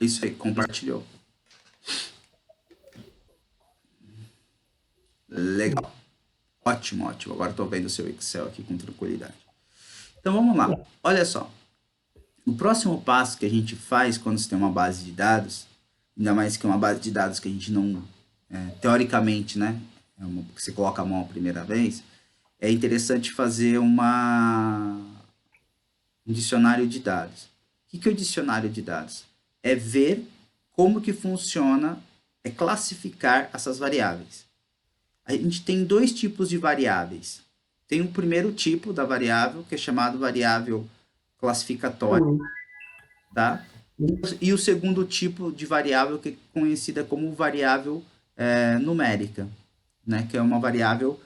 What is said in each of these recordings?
Isso aí, compartilhou. Legal. Ótimo, ótimo. Agora estou vendo o seu Excel aqui com tranquilidade. Então vamos lá. Olha só. O próximo passo que a gente faz quando você tem uma base de dados, ainda mais que é uma base de dados que a gente não, teoricamente, né? Que você coloca a mão a primeira vez, é interessante fazer um dicionário de dados. O que é o dicionário de dados? É ver como que funciona, é classificar essas variáveis. A gente tem dois tipos de variáveis. Tem o primeiro tipo da variável, que é chamado variável classificatória, Hum, tá? E o segundo tipo de variável, que é conhecida como variável numérica, né? Que é uma variável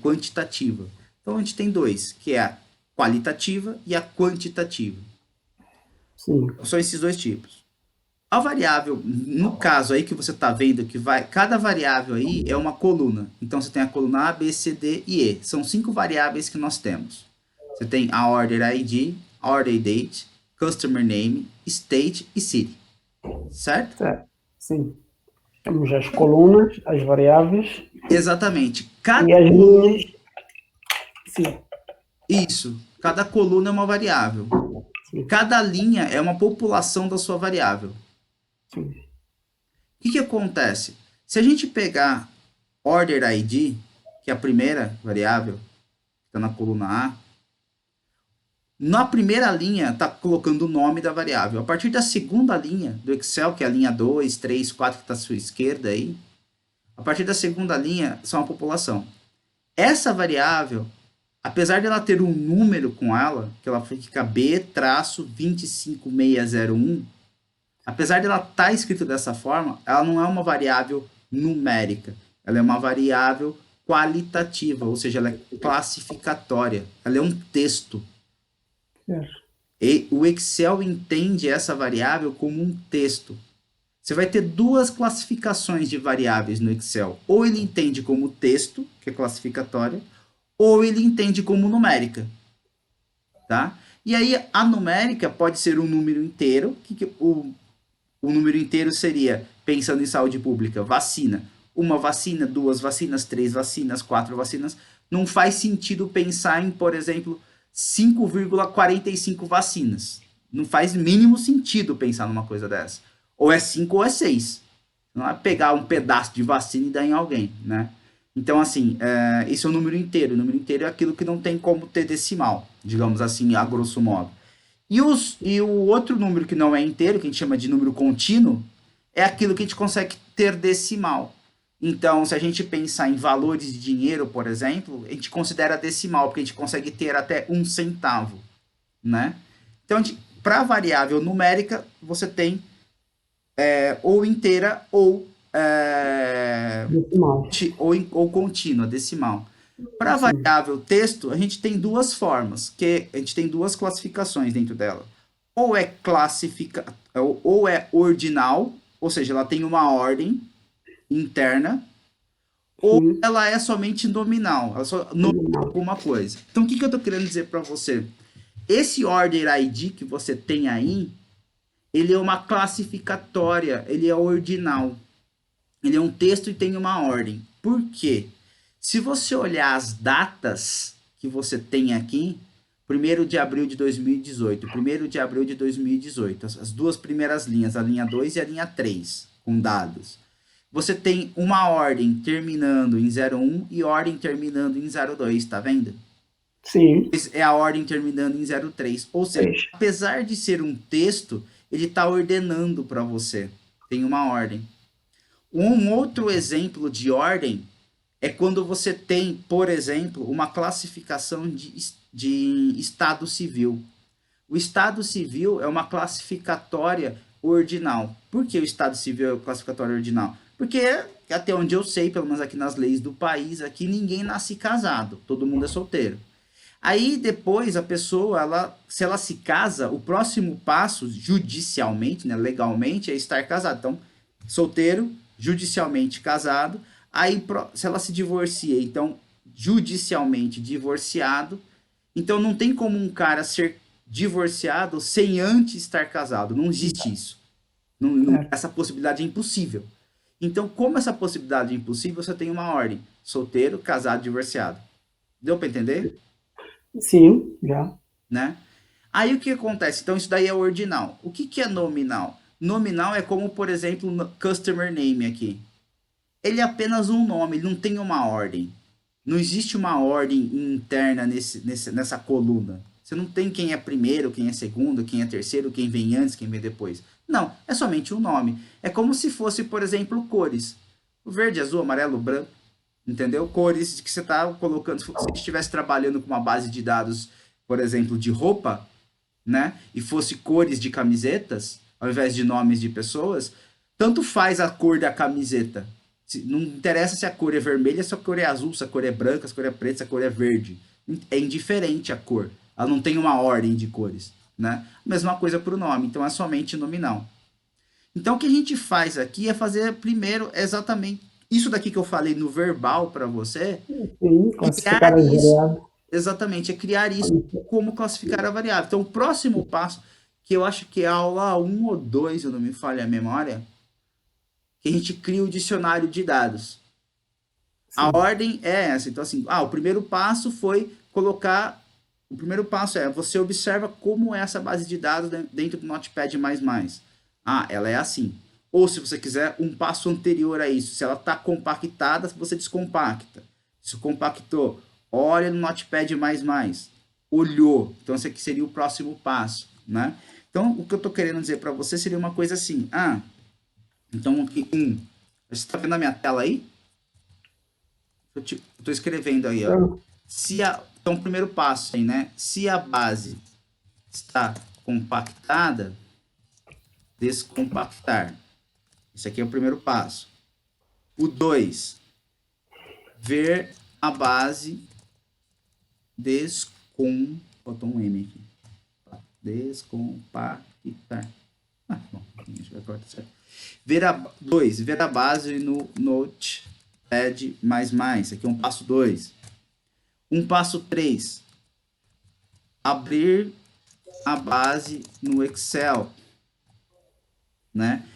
quantitativa. Então a gente tem dois, que é a qualitativa e a quantitativa. sim. São esses dois tipos. A variável, no caso aí que você está vendo que vai, cada variável aí é uma coluna. Então você tem a coluna A, B, C, D e E. São cinco variáveis que nós temos. Você tem a order ID, order date, customer name, state e city, certo? Certo. Sim. Temos as colunas, as variáveis Exatamente. e Cada as linhas. coluna, Sim, isso, cada coluna é uma variável. sim, Cada linha é uma população da sua variável. sim. O que acontece? Se a gente pegar order ID, que é a primeira variável, está na coluna A, na primeira linha está colocando o nome da variável. A partir da segunda linha do Excel, que é a linha 2, 3, 4 que está à sua esquerda aí, a partir da segunda linha são a população. Essa variável, apesar de ela ter um número com ela, que ela fica B-25601, apesar de ela estar escrita dessa forma, ela não é uma variável numérica. Ela é uma variável qualitativa, ou seja, ela é classificatória. Ela é um texto. Certo. E o Excel entende essa variável como um texto. Você vai ter duas classificações de variáveis no Excel. Ou ele entende como texto, que é classificatória, ou ele entende como numérica, tá? E aí a numérica pode ser um número inteiro, o número inteiro seria, pensando em saúde pública, vacina. Uma vacina, duas vacinas, três vacinas, quatro vacinas. Não faz sentido pensar em, por exemplo, 5,45 vacinas. Não faz mínimo sentido pensar numa coisa dessa. Ou é 5 ou é 6. Não é pegar um pedaço de vacina e dar em alguém, né? Então, assim, esse é o número inteiro. O número inteiro é aquilo que não tem como ter decimal, digamos assim, a grosso modo. E o outro número que não é inteiro, que a gente chama de número contínuo, é aquilo que a gente consegue ter decimal. Então, se a gente pensar em valores de dinheiro, por exemplo, a gente considera decimal, porque a gente consegue ter até um centavo, né? Então, para variável numérica, você tem ou inteira Decimal. ou contínua, decimal. Para Sim. variável texto, a gente tem duas formas, que a gente tem duas classificações dentro dela. Ou é ou é ordinal, ou seja, ela tem uma ordem interna, ou Sim. ela é somente nominal, ela só nomina Decimal. alguma coisa. Então, o que eu estou querendo dizer para você? Esse order ID que você tem aí, ele é uma classificatória, ele é ordinal. Ele é um texto e tem uma ordem. Por quê? Se você olhar as datas que você tem aqui, 1º de abril de 2018, 1º de abril de 2018, as duas primeiras linhas, a linha 2 e a linha 3, com dados. Você tem uma ordem terminando em 01 e ordem terminando em 02, tá vendo? Sim. É a ordem terminando em 03. Ou seja, Três. apesar de ser um texto, ele está ordenando para você. Tem uma ordem. Um outro exemplo de ordem é quando você tem, por exemplo, uma classificação de estado civil. O estado civil é uma classificatória ordinal. Por que o estado civil é classificatória ordinal? Porque, até onde eu sei, pelo menos aqui nas leis do país, aqui ninguém nasce casado, todo mundo é solteiro. Aí depois a pessoa, se ela se casa, o próximo passo, judicialmente, né, legalmente, é estar casado. Então, solteiro, judicialmente casado. Aí, se ela se divorcia, então, judicialmente divorciado. Então, não tem como um cara ser divorciado sem antes estar casado. Não existe isso, certo. Essa possibilidade é impossível. Então, como essa possibilidade é impossível, você tem uma ordem: solteiro, casado, divorciado. Deu para entender? Sim, já. Né? Aí o que acontece? Então, isso daí é ordinal. O que, que é nominal? Nominal é como, por exemplo, customer name aqui. Ele é apenas um nome, ele não tem uma ordem. Não existe uma ordem interna nessa coluna. Você não tem quem é primeiro, quem é segundo, quem é terceiro, quem vem antes, quem vem depois. Não, é somente um nome. É como se fosse, por exemplo, cores. O verde, azul, amarelo, branco. Entendeu? Cores que você está colocando. Se você estivesse trabalhando com uma base de dados, por exemplo, de roupa, né? E fosse cores de camisetas, ao invés de nomes de pessoas, tanto faz a cor da camiseta. Não interessa se a cor é vermelha, se a cor é azul, se a cor é branca, se a cor é preta, se a cor é verde. É indiferente a cor. Ela não tem uma ordem de cores, né? Mesma coisa para o nome, então é somente nominal. Então o que a gente faz aqui é fazer primeiro exatamente isso daqui que eu falei no verbal para você, Sim, criar classificar as isso. variáveis. Exatamente, é criar isso como classificar a variável. Então o próximo passo, que eu acho que é a aula um ou 2, se eu não me falha a memória, que a gente cria o dicionário de dados. A Sim, ordem é essa. Então, assim, o primeiro passo foi colocar. O primeiro passo é você observa como é essa base de dados dentro do Notepad. Ah, ela é assim. Ou se você quiser um passo anterior a isso, se ela está compactada, você descompacta. Se compactou, olha no Notepad. Olhou. Então, esse aqui seria o próximo passo, né? Então, o que eu estou querendo dizer para você seria uma coisa assim. Então aqui, você está vendo a minha tela aí? Eu estou escrevendo aí, ó. então, Então, o primeiro passo aí, né? Se a base está compactada, descompactar. Esse aqui é o primeiro passo. O 2, ver a base Botou um M aqui. Descompactar. Bom, a gente vai cortar certo. Ver a base no Notepad++. Aqui é um passo 2. Um passo 3, abrir a base no Excel, né?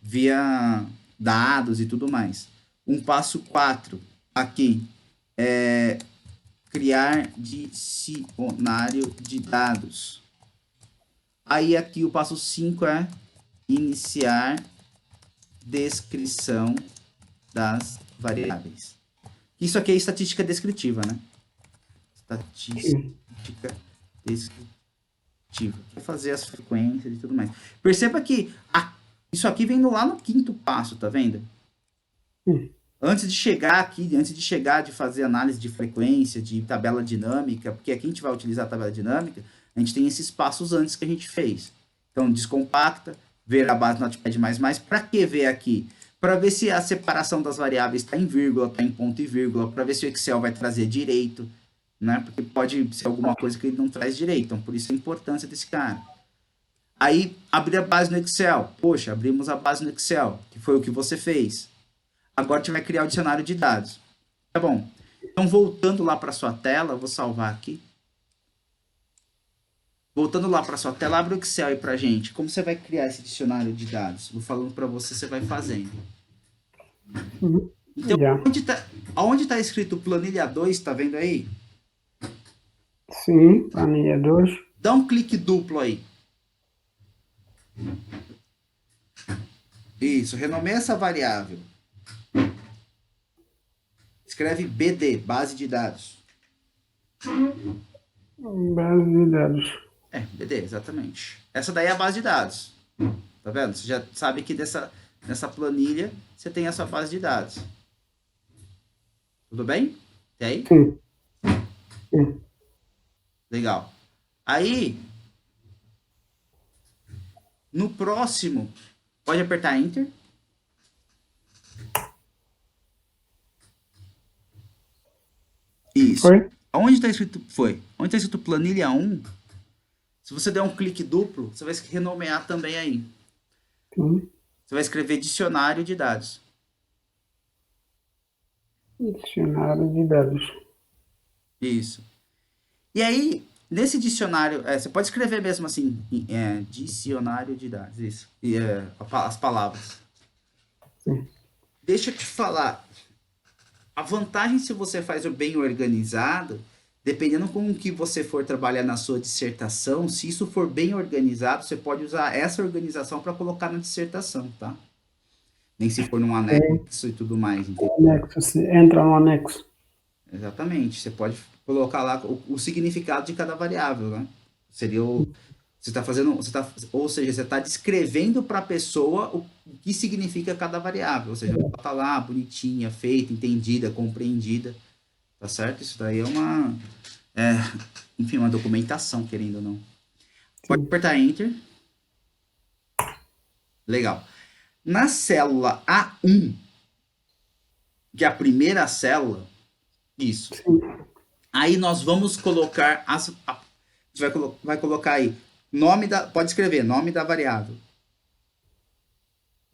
Via dados e tudo mais. Um passo 4, aqui, é criar dicionário de dados. Aí aqui o passo 5 é iniciar descrição das variáveis. Isso aqui é estatística descritiva, né? Estatística sim. descritiva. Quer fazer as frequências e tudo mais. Perceba que isso aqui vem lá no quinto passo, tá vendo? Hum, Antes de chegar aqui, antes de chegar de fazer análise de frequência, de tabela dinâmica, porque aqui a gente vai utilizar a tabela dinâmica, a gente tem esses passos antes que a gente fez. Então, descompacta, ver a base Notepad++. Para que ver aqui? Para ver se a separação das variáveis está em vírgula, está em ponto e vírgula, para ver se o Excel vai trazer direito, né? Porque pode ser alguma coisa que ele não traz direito. Então, por isso a importância desse cara. Aí, abrir a base no Excel. Poxa, abrimos a base no Excel, que foi o que você fez. Agora a gente vai criar o dicionário de dados. Tá bom. Então, voltando lá para sua tela, vou salvar aqui. Voltando lá para sua tela, abre o Excel aí pra gente. Como você vai criar esse dicionário de dados? Vou falando para você, você vai fazendo. uhum, Então, já. onde tá escrito planilha 2, tá vendo aí? Sim, planilha 2. Dá um clique duplo aí. Isso, renomeia essa variável. Escreve BD, base de dados. Base de dados. BD, exatamente. Essa daí é a base de dados. Tá vendo? Você já sabe que nessa planilha você tem a sua base de dados. Tudo bem? E aí? Sim, sim. Legal. Aí, no próximo, pode apertar Enter. Isso. Foi? Onde está escrito. Foi. Onde está escrito planilha 1, se você der um clique duplo, você vai renomear também aí. Sim. Você vai escrever dicionário de dados. Dicionário de dados. Isso. E aí, nesse dicionário, você pode escrever mesmo assim, dicionário de dados, isso. E, as palavras. Sim. Deixa eu te falar, a vantagem se você faz o bem organizado, dependendo com o que você for trabalhar na sua dissertação, se isso for bem organizado, você pode usar essa organização para colocar na dissertação, tá? Nem se for num Ok. anexo e tudo mais, entendeu? Anexo, se entra no anexo. Exatamente. Você pode colocar lá o significado de cada variável, né? Seria o. Você está fazendo. Ou seja, você está descrevendo para a pessoa o que significa cada variável. Ou seja, ela tá lá, bonitinha, feita, entendida, compreendida. Tá certo? Isso daí é uma. É, enfim, uma documentação, querendo ou não. Pode Sim. apertar Enter. Legal. Na célula A1, que é a primeira célula, isso. Sim. Aí nós vamos colocar a gente vai colocar aí nome da. Pode escrever, nome da variável.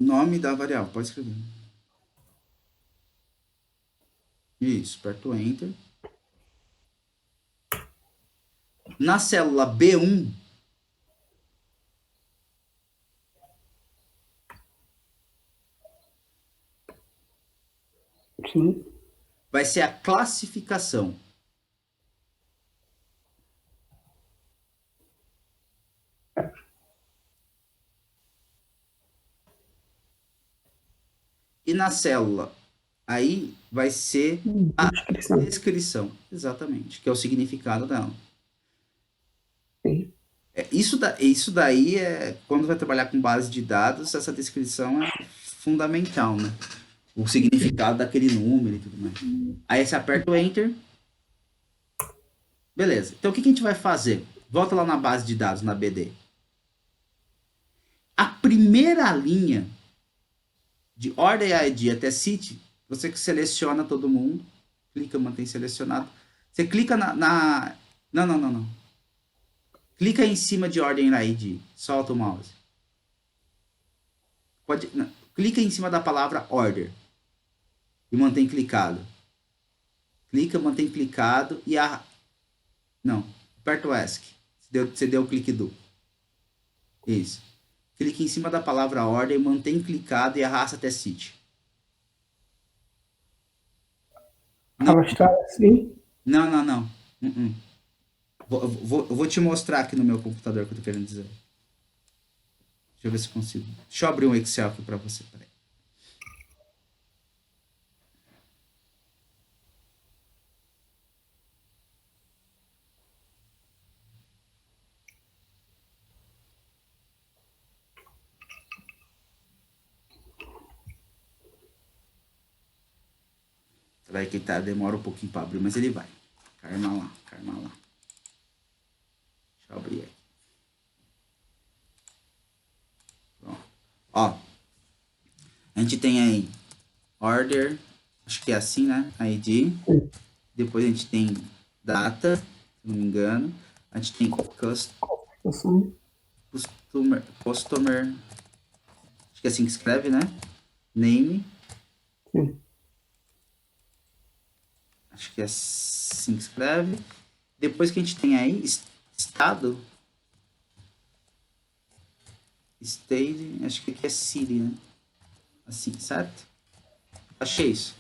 Nome da variável, pode escrever. Isso, aperta o Enter. Na célula B1, Sim. vai ser a classificação. E na célula, aí vai ser a Descrição. descrição. Exatamente, que é o significado dela. Sim. Isso daí é. Quando vai trabalhar com base de dados, essa descrição é fundamental, né? O significado daquele número e tudo mais. Aí você aperta o Enter. Beleza. Então o que a gente vai fazer? Volta lá na base de dados, na BD. A primeira linha de ordem ID até city, você que seleciona todo mundo, clica, mantém selecionado. Você clica não, não, não, não. Clica em cima de ordem ID, solta o mouse. Não, clica em cima da palavra order e mantém clicado. Clica, mantém clicado e não, aperta o ESC. Você deu o clique duplo. Isso. Clique em cima da palavra ordem, mantém clicado e arrasta até city. Não, Arrastar assim. não, não, não. Vou te mostrar aqui no meu computador o que eu tô querendo dizer. Deixa eu ver se consigo. Deixa eu abrir um Excel aqui para você. Peraí. Peraí que tá, demora um pouquinho para abrir, mas ele vai. Calma lá, calma lá. Deixa eu abrir aqui. Pronto. Ó, a gente tem aí order, acho que é assim, né? ID. Sim. Depois a gente tem data, se não me engano. A gente tem Assim. customer, acho que é assim que escreve, né? Name, Sim. acho que é assim que escreve. Depois que a gente tem aí estado, state, acho que aqui é city, né? Assim, certo? Achei isso.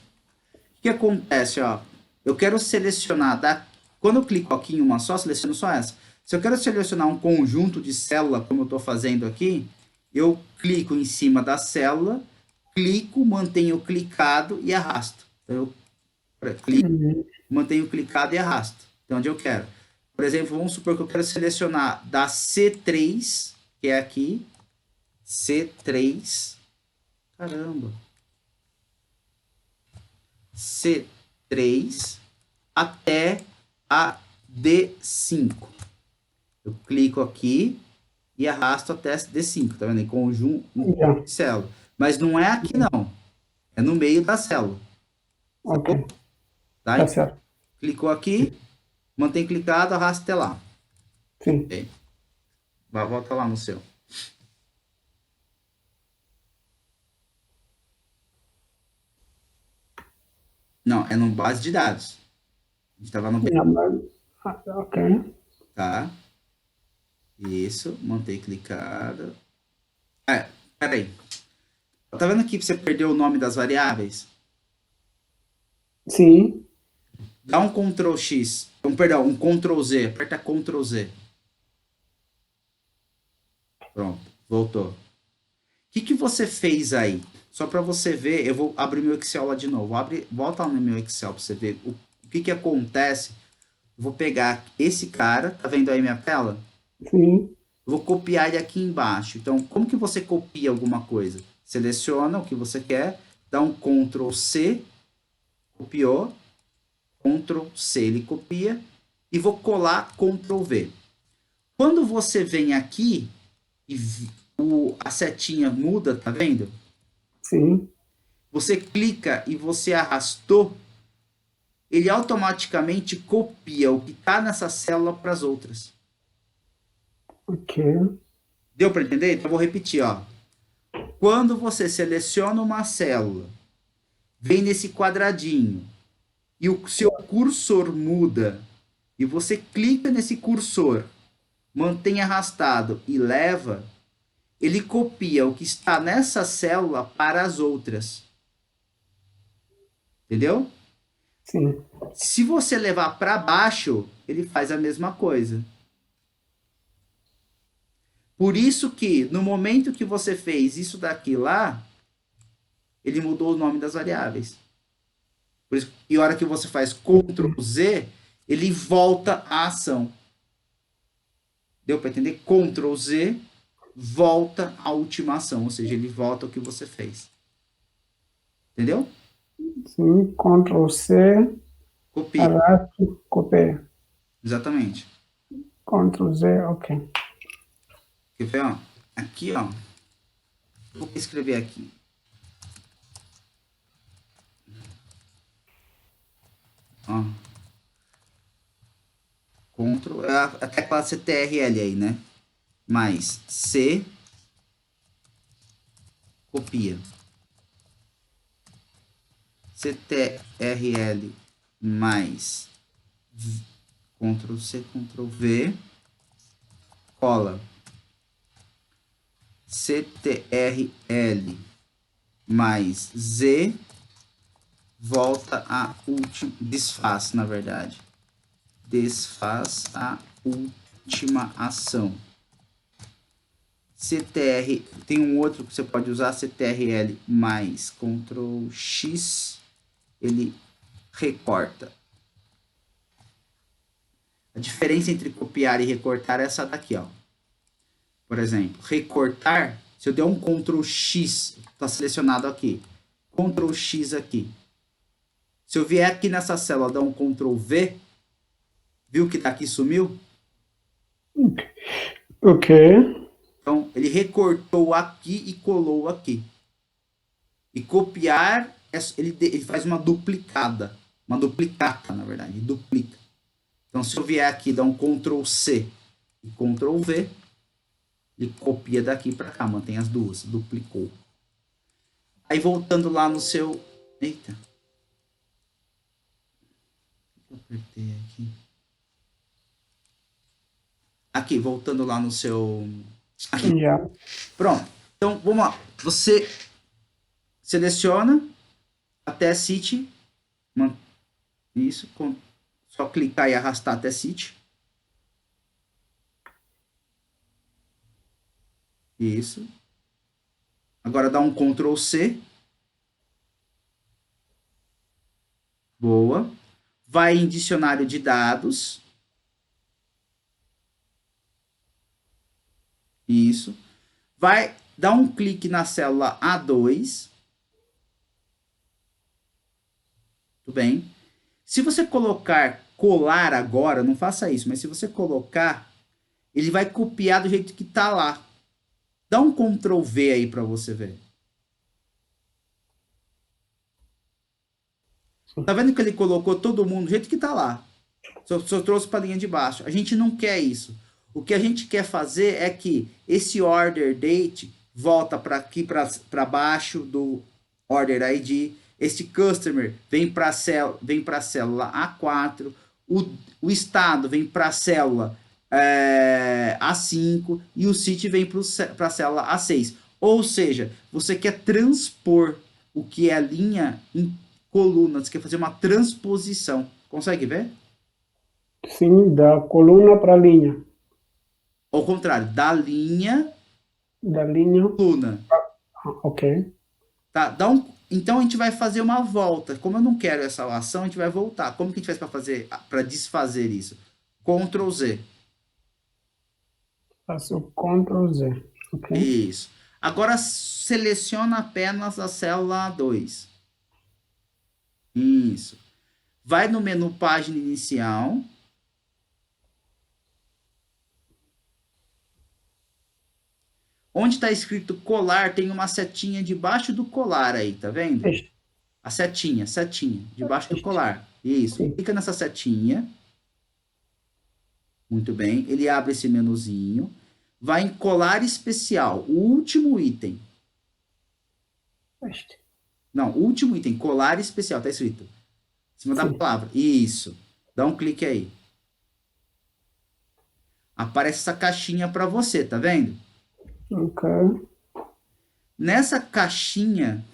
O que acontece, ó? Eu quero selecionar, quando eu clico aqui em uma só, seleciono só essa. Se eu quero selecionar um conjunto de célula, como eu estou fazendo aqui, eu clico em cima da célula, clico, mantenho clicado e arrasto. Então eu clico, Uhum. mantenho clicado e arrasto. Então onde eu quero. Por exemplo, vamos supor que eu quero selecionar da C3, que é aqui, C3, caramba, C3 até a D5. Eu clico aqui e arrasto até D5, tá vendo? Em conjunto, Já. de célula. Mas não é aqui não, é no meio da célula, Ok. tá? Tá Então, certo. clicou aqui, mantém clicado, arrasta até lá. Sim. Ok? Volta lá no seu. Não, é no base de dados. A gente estava no. Ok. Tá? Isso, mantém clicado. Peraí. Tá vendo aqui que você perdeu o nome das variáveis? Sim, Dá um Ctrl X, perdão, um Ctrl Z, aperta Ctrl Z. Pronto, voltou. O que você fez aí? Só para você ver, eu vou abrir meu Excel lá de novo. Volta lá no meu Excel para você ver o que acontece. Eu vou pegar esse cara, tá vendo aí minha tela? sim, Eu vou copiar ele aqui embaixo. Então, como que você copia alguma coisa? Seleciona o que você quer, dá um Ctrl C, copiou, Ctrl C, ele copia, e vou colar Ctrl V. Quando você vem aqui e a setinha muda, tá vendo? sim. Você clica e você arrastou, ele automaticamente copia o que está nessa célula para as outras. Ok, Deu para entender? Então eu vou repetir, ó. Quando você seleciona uma célula, vem nesse quadradinho e o seu cursor muda e você clica nesse cursor, mantém arrastado e leva, ele copia o que está nessa célula para as outras. Entendeu? sim. Se você levar para baixo, ele faz a mesma coisa. Por isso que no momento que você fez isso daqui lá, ele mudou o nome das variáveis. Por isso, e a hora que você faz Ctrl Z, ele volta à ação. Deu para entender? Ctrl Z volta à última ação, ou seja, ele volta ao que você fez. Entendeu? Sim, Ctrl C, Copia. arrasto, copia. Exatamente. Ctrl Z, ok. Quer ver, ó? Aqui, ó. Vou escrever aqui. Ó. Ctrl, a tecla CTRL aí, né? Mais C, copia. CTRL mais Ctrl C, Ctrl V, cola. CTRL mais Z, volta a última, desfaz, na verdade. Desfaz a última ação. CTR, tem um outro que você pode usar, CTRL mais Ctrl X, ele recorta. A diferença entre copiar e recortar é essa daqui, ó. Por exemplo, recortar, se eu der um Ctrl X, está selecionado aqui. Ctrl X aqui. Se eu vier aqui nessa célula, dar um Ctrl V, viu que daqui sumiu? Ok, Então, ele recortou aqui e colou aqui. E copiar, ele faz uma duplicada. Uma duplicata, na verdade. Duplica. Então, se eu vier aqui, dar um Ctrl C e Ctrl V, ele copia daqui para cá, mantém as duas, duplicou. Aí, voltando lá no seu... Eita. Eu apertei aqui. Aqui, voltando lá no seu... Aqui. já. Pronto. Então, vamos lá. Você seleciona até City. Isso. Só clicar e arrastar até City. Isso. Agora dá um Ctrl C. Boa. Vai em dicionário de dados. Isso. Vai dar um clique na célula A2. Tudo bem. Se você colocar colar agora, não faça isso, mas se você colocar, ele vai copiar do jeito que está lá. Dá um Ctrl V aí para você ver. Tá vendo que ele colocou todo mundo do jeito que tá lá? Só trouxe para a linha de baixo. A gente não quer isso. O que a gente quer fazer é que esse order date volta para aqui para baixo do order ID. Esse customer vem para a célula A4. O estado vem para a célula A5 e o CIT vem para a célula A6. Ou seja, você quer transpor o que é linha em coluna, você quer fazer uma transposição. Consegue ver? Sim, da coluna para a linha. Ao contrário, da linha Da linha. coluna. Ok. Tá? Então a gente vai fazer uma volta. Como eu não quero essa ação, a gente vai voltar. Como que a gente faz para fazer, para desfazer isso? Ctrl Z. Faço o Ctrl Z. Ok. Isso. Agora seleciona apenas a célula A2. Isso. Vai no menu página inicial. Onde está escrito colar, tem uma setinha debaixo do colar aí, tá vendo? Este. A setinha, debaixo do Este. colar. Isso. Sim. Clica nessa setinha. Muito bem. Ele abre esse menuzinho. Vai em colar especial, o último item. Este. Não, último item, colar especial, tá escrito. Em cima da Sim. palavra. Isso. Dá um clique aí. Aparece essa caixinha para você, tá vendo? Ok. Nessa caixinha,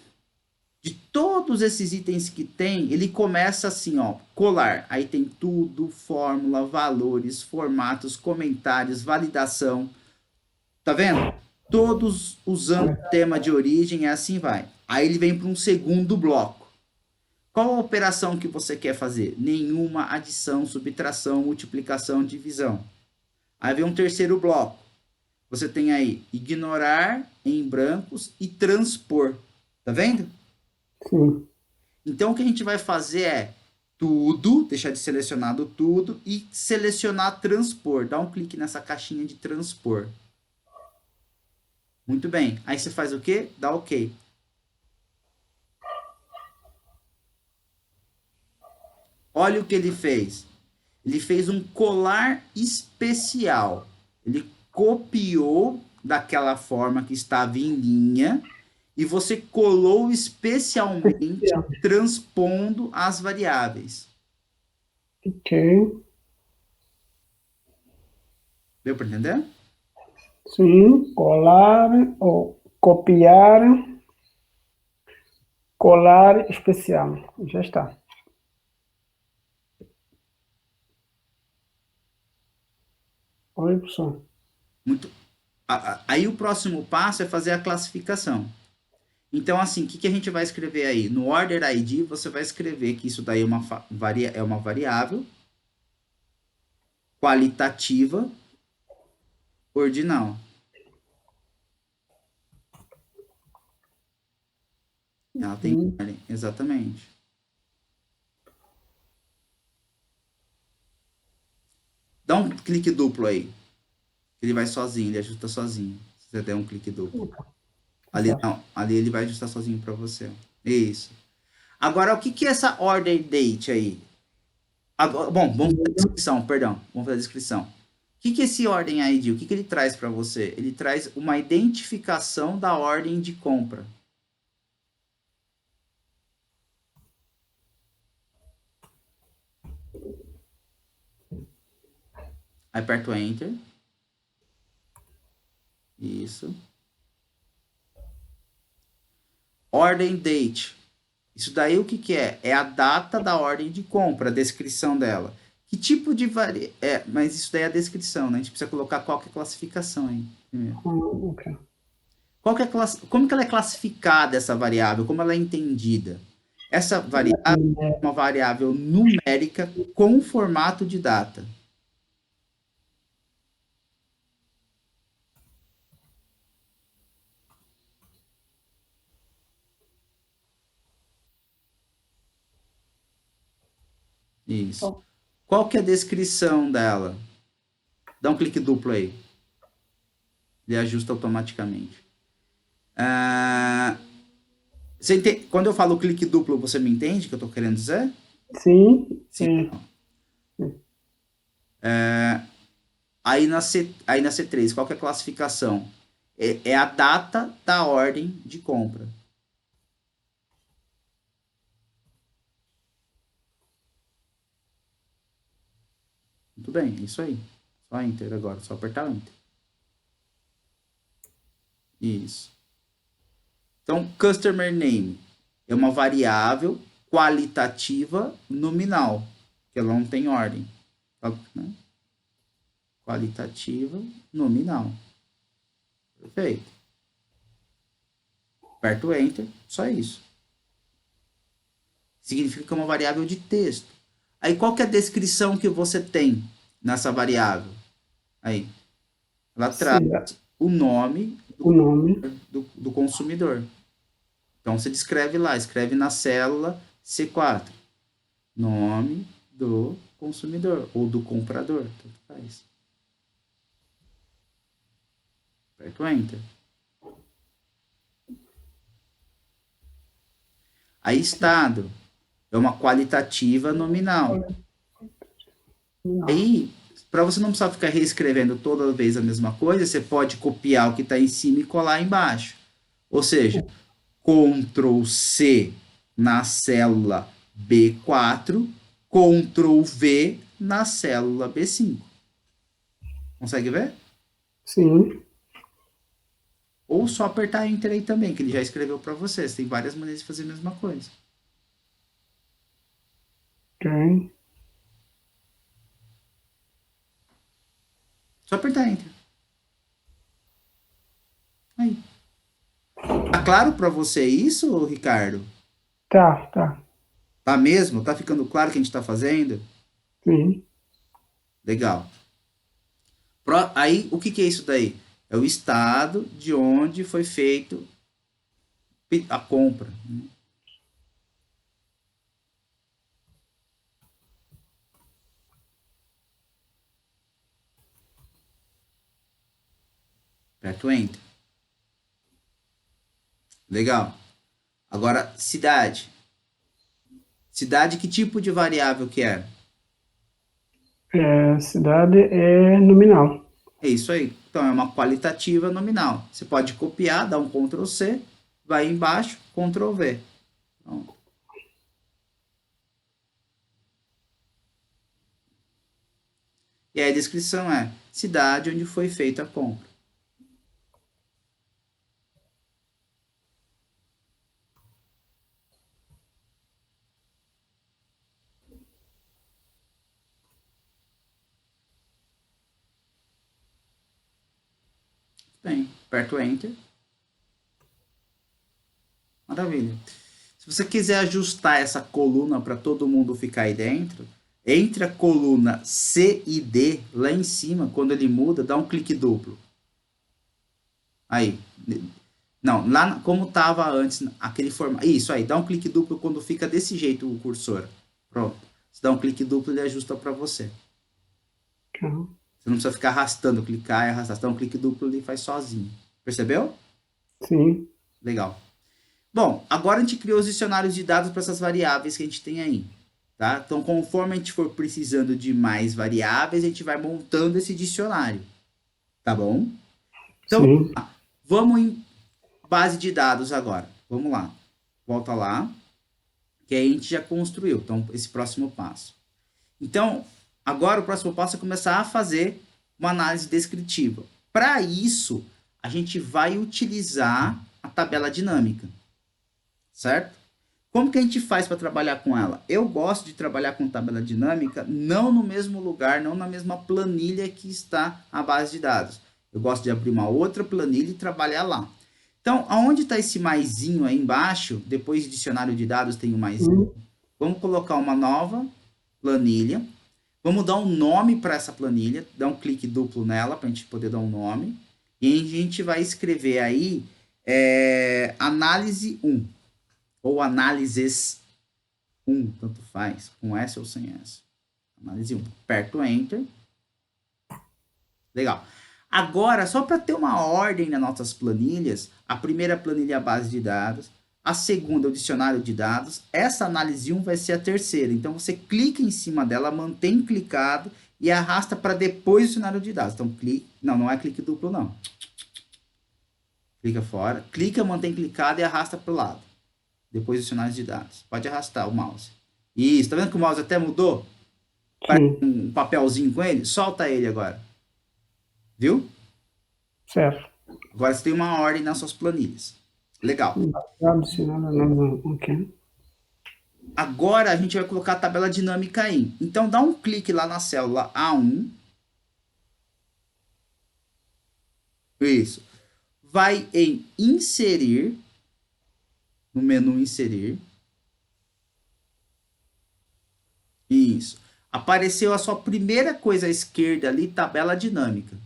de todos esses itens que tem, ele começa assim, ó, colar. Aí tem tudo, fórmula, valores, formatos, comentários, validação. Tá vendo? Todos usando o tema de origem e assim vai. Aí ele vem para um segundo bloco. Qual a operação que você quer fazer? Nenhuma adição, subtração, multiplicação, divisão. Aí vem um terceiro bloco. Você tem aí ignorar em brancos e transpor. Tá vendo? Sim. Então o que a gente vai fazer é tudo, deixar de selecionado tudo e selecionar transpor. Dá um clique nessa caixinha de transpor. Muito bem. Aí você faz o quê? Dá OK. Olha o que ele fez. Ele fez um colar especial. Ele copiou daquela forma que estava em linha e você colou especialmente Especial. transpondo as variáveis. Ok. Deu para entender? Sim. Colar ou copiar. Colar especial. Já está. Oi, pessoal. Muito. Aí o próximo passo é fazer a classificação. Então, assim, o que a gente vai escrever aí? No order ID, você vai escrever que isso daí é uma variável qualitativa ordinal. Ela tem Sim. ordem, exatamente. Dá um clique duplo aí. Ele vai sozinho, ele ajusta sozinho. Se você der um clique duplo. Ali Certo. não, ali ele vai ajustar sozinho para você. Isso. Agora, o que que é essa order date aí? Bom, vamos fazer a descrição, perdão. Vamos fazer a descrição. O que que é esse ordem ID? O que que ele traz para você? Ele traz uma identificação da ordem de compra. Aí aperto Enter. Isso. Ordem date. Isso daí o que que é? É a data da ordem de compra, a descrição dela. Que tipo de mas isso daí é a descrição, né? A gente precisa colocar qual que é a classificação aí. Primeiro. Ok. Como que ela é classificada essa variável? Como ela é entendida? Essa variável é uma variável numérica com formato de data. Isso. Então, Qual que é a descrição dela? Dá um clique duplo aí. Ele ajusta automaticamente. Ah, quando eu falo clique duplo, você me entende o que eu estou querendo dizer? sim. Sim. Aí na C3, qual que é a classificação? É a data da ordem de compra. Muito bem, é isso aí. Só Enter agora, só apertar Enter. Isso. Então, Customer Name é uma variável qualitativa nominal, que ela não tem ordem. Tá, né? Qualitativa nominal. Perfeito. Aperto Enter, só isso. Significa que é uma variável de texto. Aí qual que é a descrição que você tem nessa variável? Aí, ela traz Se o nome o nome, do consumidor. Então você descreve lá, escreve na célula C4. Nome do consumidor ou do comprador, tanto faz. Aperto Enter. Aí estado é uma qualitativa nominal. Aí, para você não precisar ficar reescrevendo toda vez a mesma coisa, você pode copiar o que está em cima e colar embaixo. Ou seja, Ctrl C na célula B4, Ctrl V na célula B5. Consegue ver? sim, Ou só apertar Enter aí também, que ele já escreveu para vocês. Tem várias maneiras de fazer a mesma coisa. tem. Só apertar Enter. Aí. Tá claro para você isso, Ricardo? Tá, Tá mesmo? Tá ficando claro o que a gente está fazendo? sim, Legal. Aí, o que, que é isso daí? É o estado de onde foi feito a compra. Aperto Enter. Legal. Agora, cidade. Cidade, que tipo de variável que é? cidade é nominal. É isso aí. Então, é uma qualitativa nominal. Você pode copiar, dar um Ctrl C, vai embaixo, Ctrl V. Então, e aí a descrição é cidade onde foi feita a compra. Bem, aperto Enter. Maravilha. Se você quiser ajustar essa coluna para todo mundo ficar aí dentro, entre a coluna C e D, lá em cima, quando ele muda, dá um clique duplo. Aí. Não, lá como estava antes, aquele formato. Isso aí, dá um clique duplo quando fica desse jeito o cursor. Pronto. Você dá um clique duplo e ele ajusta para você. Tá. Você não precisa ficar arrastando, clicar e arrastar. Você dá um clique duplo e ele faz sozinho. Percebeu? Sim, Legal. Bom, agora a gente criou os dicionários de dados para essas variáveis que a gente tem aí. Tá? Então, conforme a gente for precisando de mais variáveis, a gente vai montando esse dicionário. Tá bom? Então, sim, vamos em base de dados agora. Vamos lá. Volta lá. Que aí a gente já construiu. Então, esse próximo passo. Então, agora o próximo passo é começar a fazer uma análise descritiva. Para isso, a gente vai utilizar a tabela dinâmica. Certo? Como que a gente faz para trabalhar com ela? Eu gosto de trabalhar com tabela dinâmica não no mesmo lugar, não na mesma planilha que está a base de dados. Eu gosto de abrir uma outra planilha e trabalhar lá. Então, aonde está esse maisinho aí embaixo, depois de dicionário de dados tem o maisinho. sim, Vamos colocar uma nova planilha. Vamos dar um nome para essa planilha, dar um clique duplo nela para a gente poder dar um nome. E a gente vai escrever aí análise 1 ou análises 1, tanto faz, com S ou sem S. Análise 1. Aperto Enter. Legal. Agora, só para ter uma ordem nas nossas planilhas, a primeira planilha é a base de dados, a segunda é o dicionário de dados, essa análise 1 vai ser a terceira. Então, você clica em cima dela, mantém clicado e arrasta para depois do dicionário de dados. Então, clique. Não, não é clique duplo, não. Clica fora, clica, mantém clicado e arrasta para o lado. Depois do dicionário de dados. Pode arrastar o mouse. Isso, tá vendo que o mouse até mudou? Parece sim. um papelzinho com ele? Solta ele agora. Viu? Certo. Agora você tem uma ordem nas suas planilhas. Legal. Adicionar análise. Ok. Agora a gente vai colocar a tabela dinâmica aí. Então dá um clique lá na célula A1. Isso. Vai em inserir, no menu inserir. Isso. Apareceu a sua primeira coisa à esquerda ali, tabela dinâmica.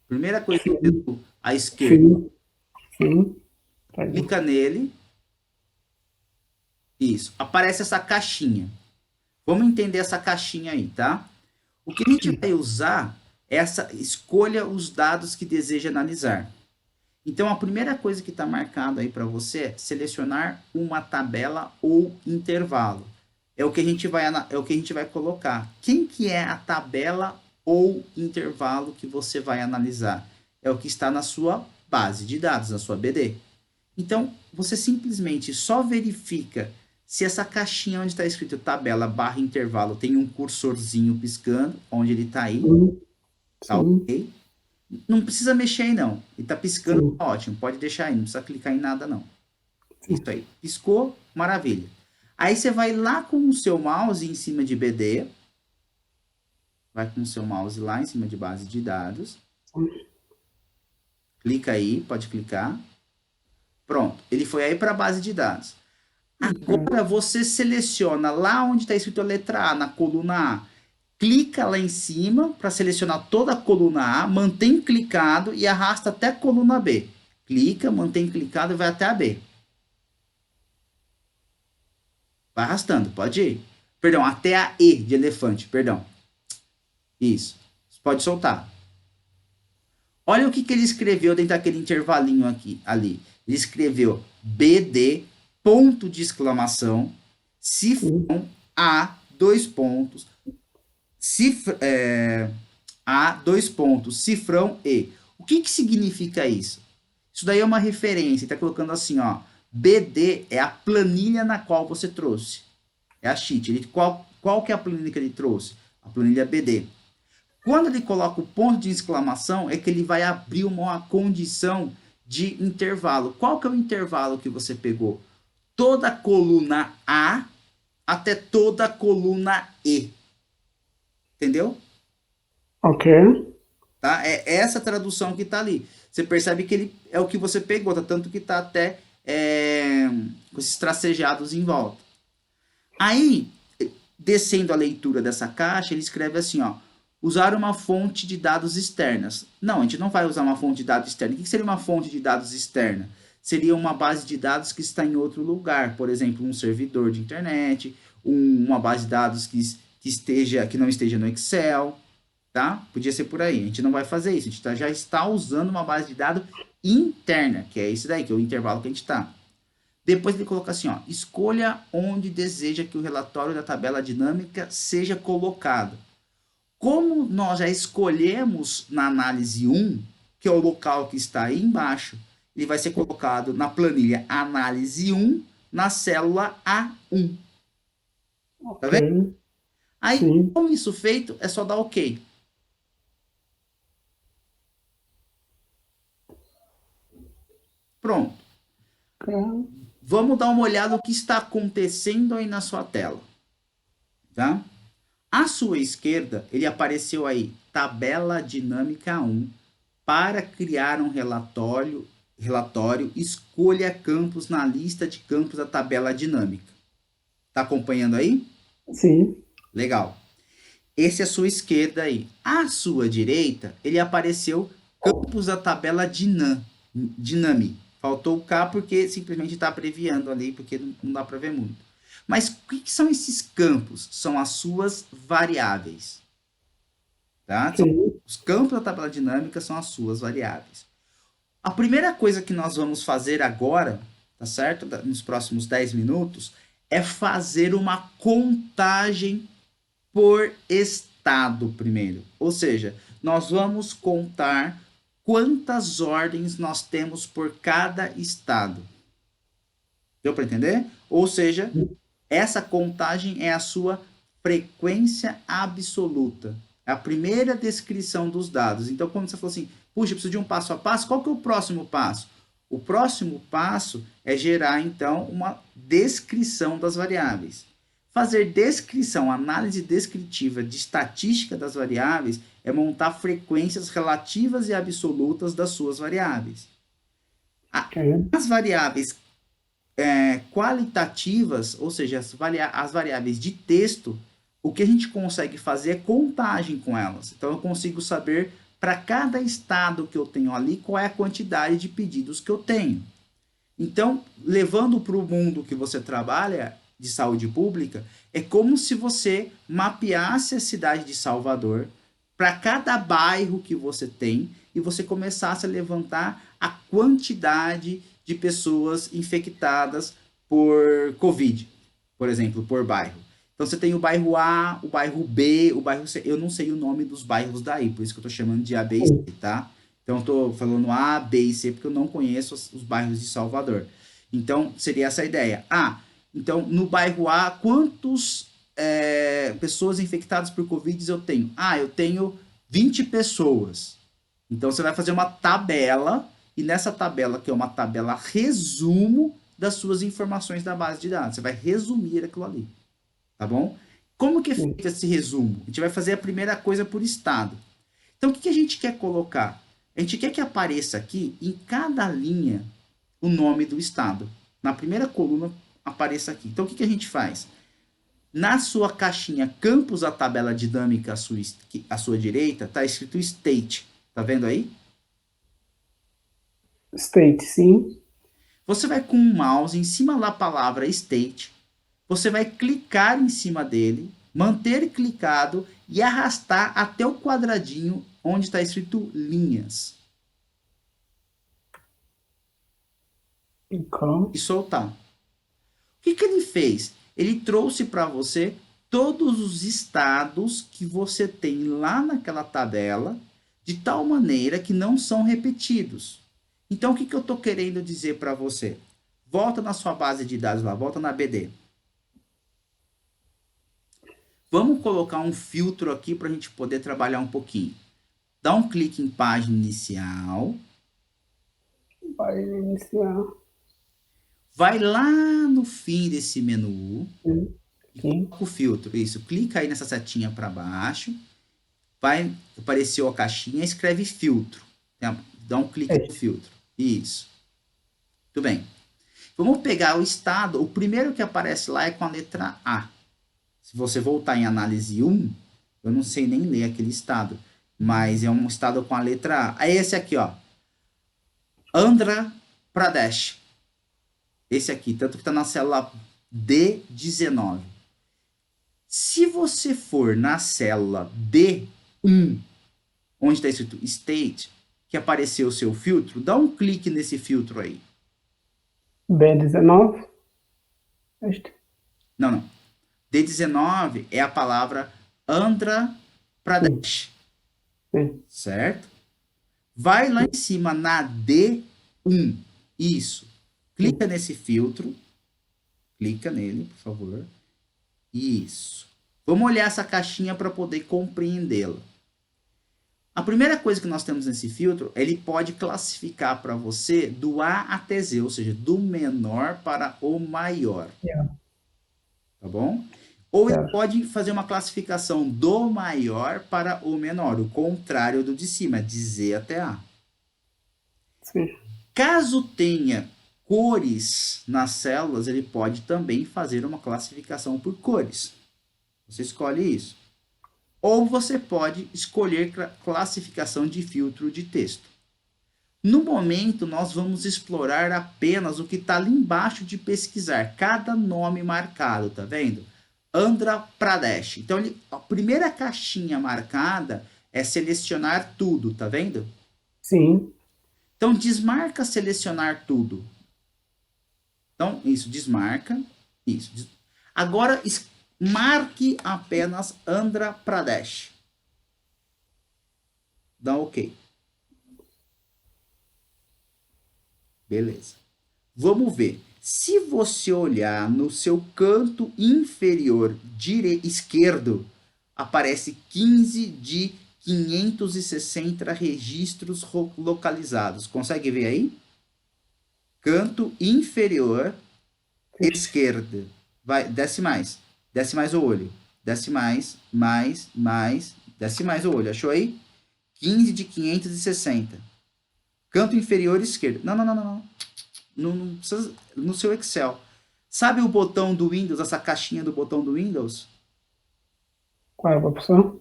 Primeira coisa Sim, à esquerda. sim, sim. Tá aí. Clica nele. Isso. Aparece essa caixinha. Vamos entender essa caixinha aí, tá? O que a gente vai usar é essa escolha os dados que deseja analisar. Então, a primeira coisa que está marcado aí para você é selecionar uma tabela ou intervalo. É o que a gente vai, é o que a gente vai colocar. Quem que é a tabela ou intervalo que você vai analisar? É o que está na sua base de dados, na sua BD. Então, você simplesmente só verifica se essa caixinha onde está escrito tabela barra intervalo tem um cursorzinho piscando, onde ele está aí, Sim, tá sim, ok? Não precisa mexer aí não, ele está piscando, sim, tá ótimo, pode deixar aí, não precisa clicar em nada não. Isso sim. aí, piscou, maravilha. Aí você vai lá com o seu mouse em cima de BD, vai com o seu mouse lá em cima de base de dados, clica aí, pode clicar, pronto, ele foi aí para a base de dados. Agora você seleciona lá onde está escrito a letra A, na coluna A. Clica lá em cima para selecionar toda a coluna A, mantém clicado e arrasta até a coluna B. Clica, mantém clicado e vai até a B. Vai arrastando, pode ir. Perdão, até a E de elefante, perdão. Isso. Pode soltar. Olha o que ele escreveu dentro daquele intervalinho aqui, ali. Ele escreveu BD, ponto de exclamação, Sim. cifrão A, dois pontos, A, dois pontos, cifrão E. O que significa isso? Isso daí é uma referência, está colocando assim, ó, BD é a planilha na qual você trouxe. É a sheet. Qual que é a planilha que ele trouxe? A planilha BD. Quando ele coloca o ponto de exclamação, é que ele vai abrir uma condição de intervalo. Qual que é o intervalo que você pegou? Toda a coluna A até toda a coluna E. Entendeu? Ok. Tá? É essa tradução que está ali. Você percebe que ele é o que você pegou, tá? Tanto que está até com esses tracejados em volta. Aí, descendo a leitura dessa caixa, ele escreve assim, ó, usar uma fonte de dados externas. Não, a gente não vai usar uma fonte de dados externa. O que seria uma fonte de dados externa? Seria uma base de dados que está em outro lugar, por exemplo, um servidor de internet, uma base de dados que não esteja no Excel, tá? Podia ser por aí. A gente não vai fazer isso. A gente já está usando uma base de dados interna, que é esse daí, que é o intervalo que a gente está. Depois ele coloca assim, ó, escolha onde deseja que o relatório da tabela dinâmica seja colocado. Como nós já escolhemos na análise 1, que é o local que está aí embaixo, ele vai ser colocado na planilha análise 1, na célula A1. Tá Ok. vendo? Aí, Sim. com isso feito, é só dar OK. Pronto. Claro. Vamos dar uma olhada no que está acontecendo aí na sua tela. Tá? À sua esquerda, ele apareceu aí, tabela dinâmica 1. Para criar um relatório, escolha campos na lista de campos da tabela dinâmica. Tá acompanhando aí? Sim. Legal. Esse é a sua esquerda aí. À sua direita, ele apareceu campos da tabela dinami. Faltou o K porque simplesmente está abreviando ali, porque não dá para ver muito. Mas o que são esses campos? São as suas variáveis. Tá? Sim. Os campos da tabela dinâmica são as suas variáveis. A primeira coisa que nós vamos fazer agora, tá certo? Nos próximos 10 minutos, é fazer uma contagem por estado primeiro. Ou seja, nós vamos contar quantas ordens nós temos por cada estado. Deu para entender? Ou seja, essa contagem é a sua frequência absoluta. É a primeira descrição dos dados. Então, quando você falou assim, puxa, eu preciso de um passo a passo, qual que é o próximo passo? O próximo passo é gerar, então, uma descrição das variáveis. Fazer descrição, análise descritiva de estatística das variáveis é montar frequências relativas e absolutas das suas variáveis. Ok. As variáveis qualitativas, ou seja, as variáveis de texto, o que a gente consegue fazer é contagem com elas. Então, eu consigo saber para cada estado que eu tenho ali qual é a quantidade de pedidos que eu tenho. Então, levando para o mundo que você trabalha de saúde pública, é como se você mapeasse a cidade de Salvador para cada bairro que você tem e você começasse a levantar a quantidade de pessoas infectadas por Covid, por exemplo, por bairro. Então você tem o bairro A, o bairro B, o bairro C. Eu não sei o nome dos bairros daí, por isso que eu estou chamando de A, B e C, Sim. tá? Então eu estou falando A, B e C porque eu não conheço os bairros de Salvador. Então seria essa a ideia. Ah, então no bairro A, quantos pessoas infectadas por Covid eu tenho? Ah, eu tenho 20 pessoas. Então você vai fazer uma tabela, e nessa tabela, que é uma tabela resumo das suas informações da base de dados. Você vai resumir aquilo ali, tá bom? Como que é Sim. feito esse resumo? A gente vai fazer a primeira coisa por estado. Então, o que a gente quer colocar? A gente quer que apareça aqui, em cada linha, o nome do estado. Na primeira coluna, apareça aqui. Então, o que a gente faz? Na sua caixinha Campos, a tabela dinâmica à sua direita, está escrito State. Tá vendo aí? State, sim. Você vai com o mouse em cima da palavra State, você vai clicar em cima dele, manter clicado e arrastar até o quadradinho onde está escrito linhas Ok. e soltar. O que ele fez? Ele trouxe para você todos os estados que você tem lá naquela tabela, de tal maneira que não são repetidos. Então, o que eu estou querendo dizer para você? Volta na sua base de dados lá, volta na BD. Vamos colocar um filtro aqui para a gente poder trabalhar um pouquinho. Dá um clique em página inicial. Vai iniciar. Vai lá no fim desse menu Sim. e Sim. coloca o filtro. Isso, clica aí nessa setinha para baixo. Vai aparecer a caixinha, escreve filtro. Dá um clique no Este. filtro. Isso. Tudo bem. Vamos pegar o estado. O primeiro que aparece lá é com a letra A. Se você voltar em análise 1, eu não sei nem ler aquele estado, mas é um estado com a letra A. É esse aqui, ó. Andhra Pradesh. Esse aqui, tanto que está na célula D19. Se você for na célula D1, onde está escrito State, que apareceu o seu filtro, dá um clique nesse filtro aí. B19. Este. Não, não. D19 é a palavra Andhra Sim. Pradesh, Sim. certo? Vai lá em cima na D1. Isso. Clica Sim. nesse filtro. Clica nele, por favor. Isso. Vamos olhar essa caixinha para poder compreendê-la. A primeira coisa que nós temos nesse filtro, ele pode classificar para você do A até Z, ou seja, do menor para o maior, Yeah. tá bom? Ou ele Certo. pode fazer uma classificação do maior para o menor, o contrário do de cima, de Z até A. Sim. Caso tenha cores nas células, ele pode também fazer uma classificação por cores. Você escolhe isso. Ou você pode escolher classificação de filtro de texto. No momento, nós vamos explorar apenas o que está ali embaixo de pesquisar, cada nome marcado, tá vendo? Andhra Pradesh. Então, a primeira caixinha marcada é selecionar tudo, tá vendo? Sim. Então, desmarca selecionar tudo. Então, isso, desmarca. Isso. Agora, marque apenas Andhra Pradesh. Dá OK. Beleza. Vamos ver. Se você olhar no seu canto inferior esquerdo, aparece 15 de 560 registros localizados. Consegue ver aí? Canto inferior esquerda. Vai, desce mais. Desce mais o olho. Desce mais, desce mais o olho. Achou aí? 15 de 560. Canto inferior esquerdo. Não, não, não, não, não. No, no seu Excel. Sabe o botão do Windows, essa caixinha do botão do Windows? Qual é a opção?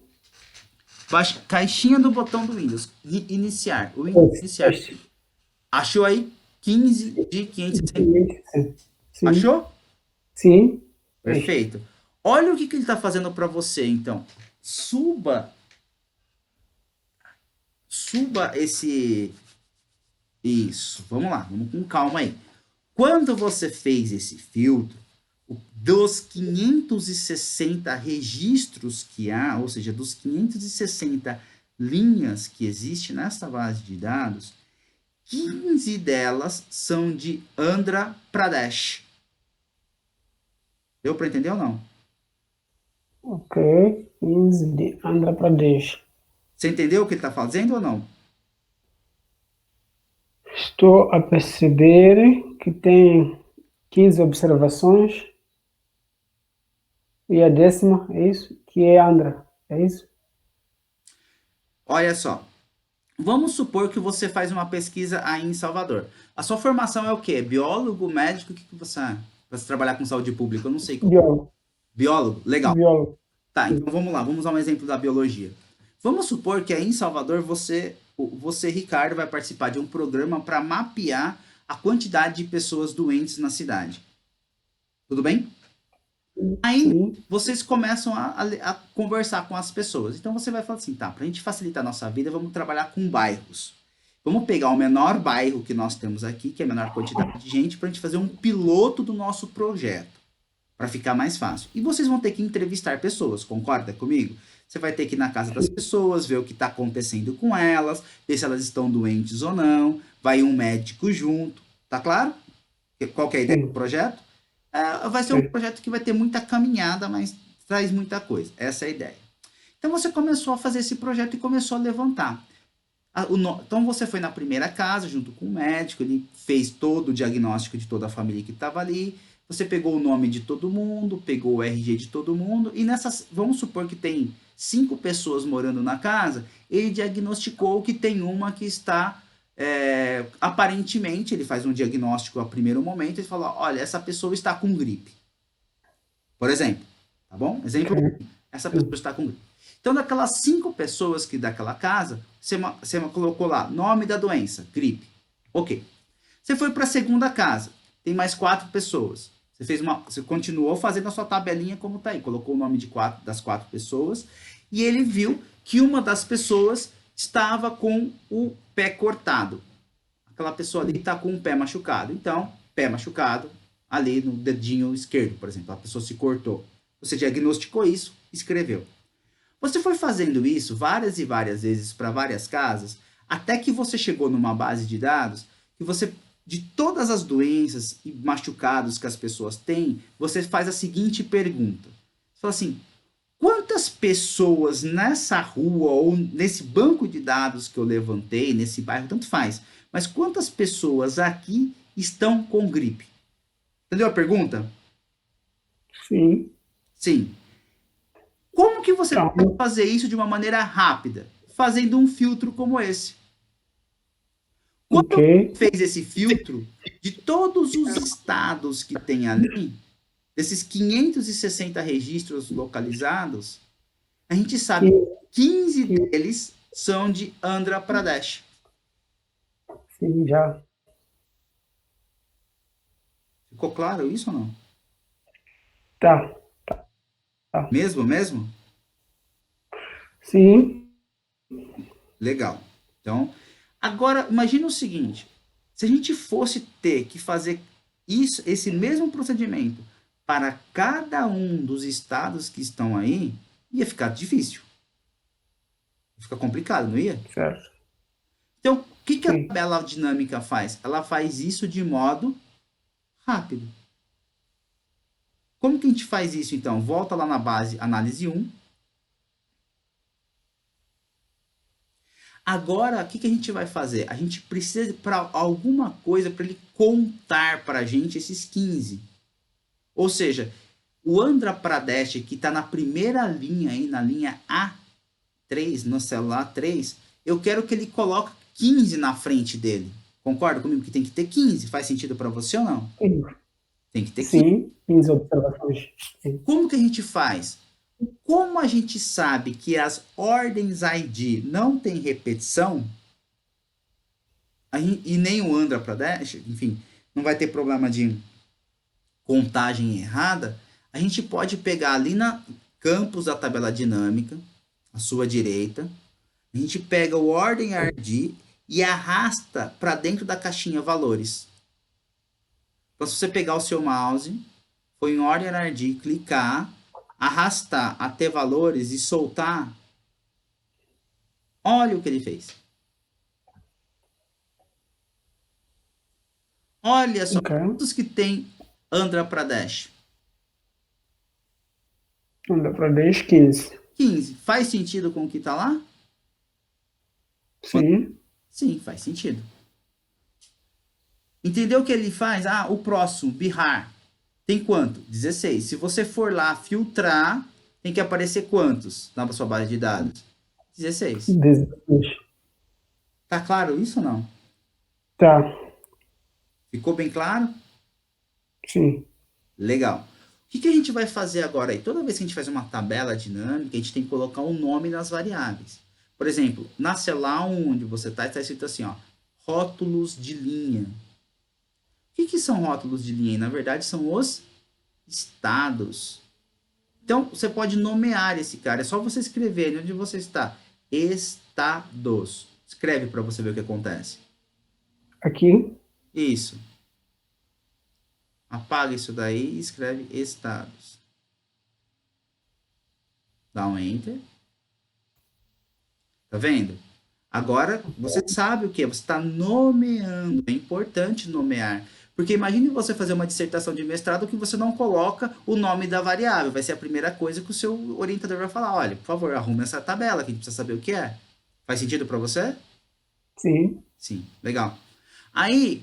Caixinha do botão do Windows. Iniciar. O Windows iniciar. Este. Achou aí? 15 de 560. Sim, Achou? sim. Este. Perfeito. Olha o que ele está fazendo para você, então. Suba esse. Isso. Vamos lá, vamos com calma aí. Quando você fez esse filtro, dos 560 registros que há, ou seja, dos 560 linhas que existe nessa base de dados, 15 delas são de Andhra Pradesh. Deu para entender ou não? Ok. 15 de Andhra Pradesh. Você entendeu o que ele está fazendo ou não? Estou a perceber que tem 15 observações e a décima é isso? Que é Andhra. É isso? Olha só. Vamos supor que você faz uma pesquisa aí em Salvador. A sua formação é o quê? Biólogo, médico? O que você é? Você trabalhar com saúde pública? Eu não sei. Biólogo. Biólogo? Legal. Biólogo. Tá, Sim. então vamos lá, vamos usar um exemplo da biologia. Vamos supor que aí em Salvador você, Ricardo, vai participar de um programa para mapear a quantidade de pessoas doentes na cidade. Tudo bem? Aí Sim. vocês começam a conversar com as pessoas. Então você vai falar assim, tá, para a gente facilitar a nossa vida, vamos trabalhar com bairros. Vamos pegar o menor bairro que nós temos aqui, que é a menor quantidade de gente, para a gente fazer um piloto do nosso projeto, para ficar mais fácil. E vocês vão ter que entrevistar pessoas, concorda comigo? Você vai ter que ir na casa das pessoas, ver o que está acontecendo com elas, ver se elas estão doentes ou não, vai um médico junto, tá claro? Qual que é a ideia do Sim. projeto? Vai ser um Sim. projeto que vai ter muita caminhada, mas traz muita coisa. Essa é a ideia. Então você começou a fazer esse projeto e começou a levantar. Então você foi na primeira casa junto com o médico, ele fez todo o diagnóstico de toda a família que estava ali. Você pegou o nome de todo mundo, pegou o RG de todo mundo e nessas, vamos supor que tem 5 pessoas morando na casa, ele diagnosticou que tem uma que está aparentemente, ele faz um diagnóstico a primeiro momento e fala, olha, essa pessoa está com gripe. Por exemplo, tá bom? Exemplo, Ok. essa pessoa Sim. está com gripe. Então, daquelas 5 pessoas que daquela casa, você colocou lá, nome da doença, gripe. Ok. Você foi para a segunda casa, tem mais 4 pessoas. Você continuou fazendo a sua tabelinha como tá aí, colocou o nome das 4 pessoas e ele viu que uma das pessoas estava com o pé cortado. Aquela pessoa ali está com o pé machucado. Então, pé machucado, ali no dedinho esquerdo, por exemplo, a pessoa se cortou. Você diagnosticou isso, escreveu. Você foi fazendo isso várias e várias vezes para várias casas, até que você chegou numa base de dados que você, de todas as doenças e machucados que as pessoas têm, você faz a seguinte pergunta. Você fala assim, quantas pessoas nessa rua ou nesse banco de dados que eu levantei, nesse bairro, tanto faz, mas quantas pessoas aqui estão com gripe? Entendeu a pergunta? Sim. Sim. Como que você pode Então, fazer isso de uma maneira rápida? Fazendo um filtro como esse. ok. Quando fez esse filtro de todos os estados que tem ali, desses 560 registros localizados, a gente sabe que Que, 15 que, deles são de Andhra Pradesh. sim, já. Ficou claro isso ou não? Tá. Tá. Mesmo, mesmo? Sim. Legal. Então, agora imagina o seguinte: se a gente fosse ter que fazer isso, esse mesmo procedimento para cada um dos estados que estão aí, ia ficar difícil, ia ficar complicado, não ia? Certo. Então, o que que a Sim. tabela dinâmica faz? Ela faz isso de modo rápido. Como que a gente faz isso então? Volta lá na base análise 1, Agora, o que, que a gente vai fazer? A gente precisa para alguma coisa para ele contar para a gente esses 15. Ou seja, o Andhra Pradesh, que está na primeira linha aí, na linha A3, no celular 3, eu quero que ele coloque 15 na frente dele. Concorda comigo que tem que ter 15? Faz sentido para você ou não? Sim, Tem que ter 15. sim, 15 observações. Sim. Como que a gente faz? Como a gente sabe que as ordens ID não tem repetição, e nem o Andhra Pradesh, enfim, não vai ter problema de contagem errada, a gente pode pegar ali na campus da tabela dinâmica, à sua direita, a gente pega o ordem ID e arrasta para dentro da caixinha valores. Então, se você pegar o seu mouse, for em ordem ID, clicar, arrastar até valores e soltar, olha o que ele fez. Olha só Ok. quantos que tem Andhra Pradesh. Andhra Pradesh, 15. 15. Faz sentido com o que está lá? Sim, Sim, faz sentido. Entendeu o que ele faz? Ah, o próximo, Bihar. Tem quanto? 16. Se você for lá filtrar, tem que aparecer quantos na sua base de dados? 16. 16. Tá claro isso ou não? Tá, Ficou bem claro? sim. Legal. O que, que a gente vai fazer agora aí? Toda vez que a gente faz uma tabela dinâmica, a gente tem que colocar um nome nas variáveis. Por exemplo, na célula onde você está escrito assim, ó, rótulos de linha. O que, que são rótulos de linha? Na verdade, são os estados. Então, você pode nomear esse cara. É só você escrever onde você está. Estados. Escreve para você ver o que acontece. Aqui, Isso. Apaga isso daí e escreve estados. Dá um enter. Tá vendo? Agora você sabe o que? Você está nomeando. É importante nomear. Porque imagine você fazer uma dissertação de mestrado que você não coloca o nome da variável. Vai ser a primeira coisa que o seu orientador vai falar. Olha, por favor, arrume essa tabela que a gente precisa saber o que é. Faz sentido para você? sim. Sim, legal. Aí,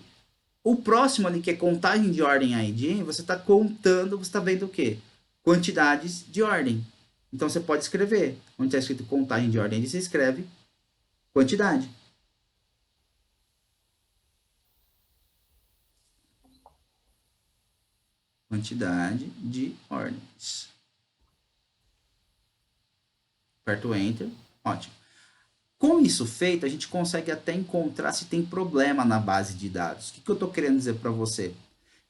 o próximo ali, que é contagem de ordem ID, você está contando, você está vendo o quê? Quantidades de ordem. Então, você pode escrever. Onde está escrito contagem de ordem ID, você escreve quantidade. Quantidade de ordens. Aperta o Enter. Ótimo. Com isso feito, a gente consegue até encontrar se tem problema na base de dados. O que eu estou querendo dizer para você?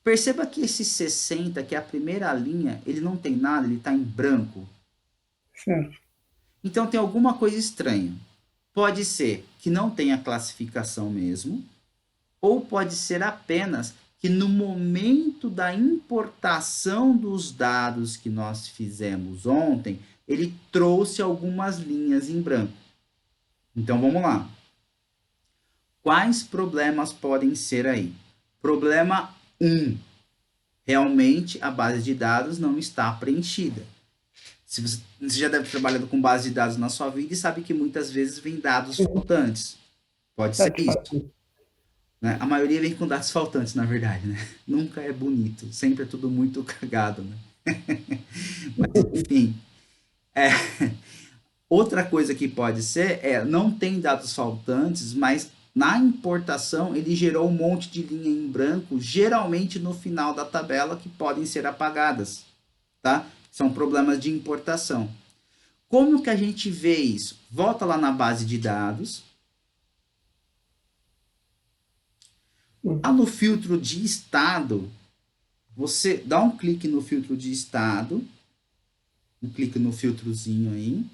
Perceba que esse 60, que é a primeira linha, ele não tem nada, ele está em branco. Certo. Então tem alguma coisa estranha. Pode ser que não tenha classificação mesmo, ou pode ser apenas que no momento da importação dos dados que nós fizemos ontem, ele trouxe algumas linhas em branco. Então vamos lá. Quais problemas podem ser aí? Problema 1. Realmente a base de dados não está preenchida. Se você já deve ter trabalhado com base de dados na sua vida e sabe que muitas vezes vem dados Sim, faltantes. Pode tá ser de isso. fato. Né? A maioria vem com dados faltantes, na verdade. Né? Nunca é bonito. Sempre é tudo muito cagado. Né? Mas, enfim. É, outra coisa que pode ser é, não tem dados faltantes, mas na importação ele gerou um monte de linha em branco, geralmente no final da tabela, que podem ser apagadas, tá? São problemas de importação. Como que a gente vê isso? Volta lá na base de dados, lá no filtro de estado, você dá um clique no filtro de estado, um clique no filtrozinho aí,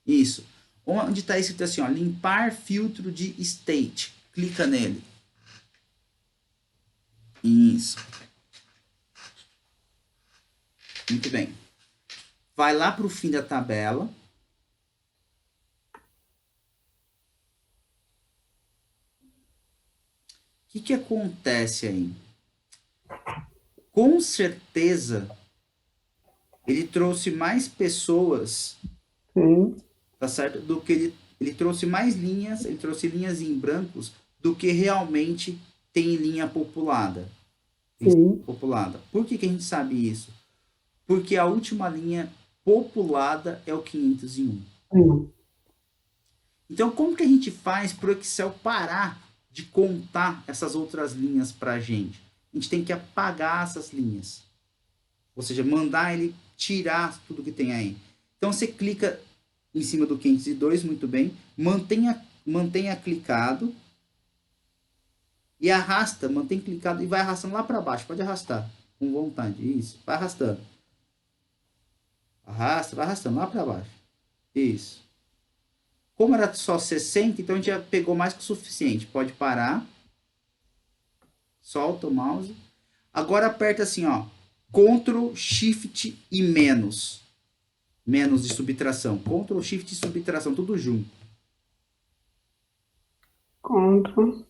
isso. Onde está escrito assim, ó, limpar filtro de state. Clica nele. Isso. Muito bem. Vai lá para o fim da tabela. O que acontece aí? Com certeza, ele trouxe mais pessoas, Sim, tá certo? Do que ele Ele trouxe mais linhas, ele trouxe linhas em brancos do que realmente tem linha populada. Sim. Populada. Por que a gente sabe isso? Porque a última linha populada é o 501. Sim. Então, como que a gente faz para o Excel parar de contar essas outras linhas para a gente? A gente tem que apagar essas linhas. Ou seja, mandar ele tirar tudo que tem aí. Então, você clica em cima do 502, muito bem. Mantenha clicado. E arrasta, mantém clicado e vai arrastando lá para baixo. Pode arrastar, com vontade. Isso, vai arrastando. Arrasta, vai arrastando lá para baixo. Isso. Como era só 60, então a gente já pegou mais que o suficiente. Pode parar. Solta o mouse. Agora aperta assim, ó. Ctrl, Shift e menos. Menos de subtração. Ctrl, Shift e subtração, tudo junto. Ctrl,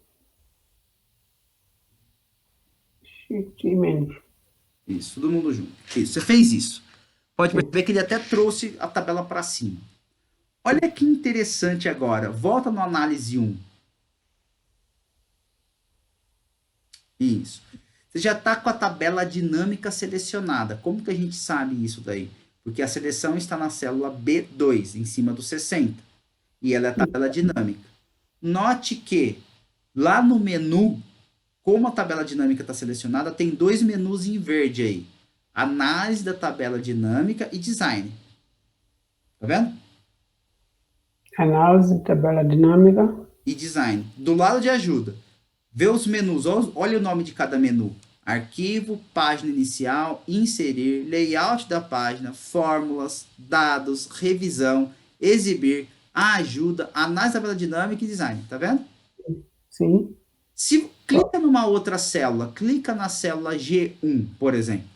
Shift e menos. Isso, todo mundo junto. Isso, você fez isso. Pode perceber que ele até trouxe a tabela para cima. Olha que interessante agora. Volta no análise 1. Isso. Você já está com a tabela dinâmica selecionada. Como que a gente sabe isso daí? Porque a seleção está na célula B2, em cima do 60. E ela é a tabela dinâmica. Note que lá no menu, como a tabela dinâmica está selecionada, tem dois menus em verde aí. Análise da tabela dinâmica e design. Tá vendo? Análise, tabela dinâmica. E design. Do lado de ajuda, vê os menus. Olha o nome de cada menu. Arquivo, página inicial, inserir, layout da página, fórmulas, dados, revisão, exibir, ajuda, análise da tabela dinâmica e design. Tá vendo? Sim. Se clica numa outra célula, clica na célula G1, por exemplo.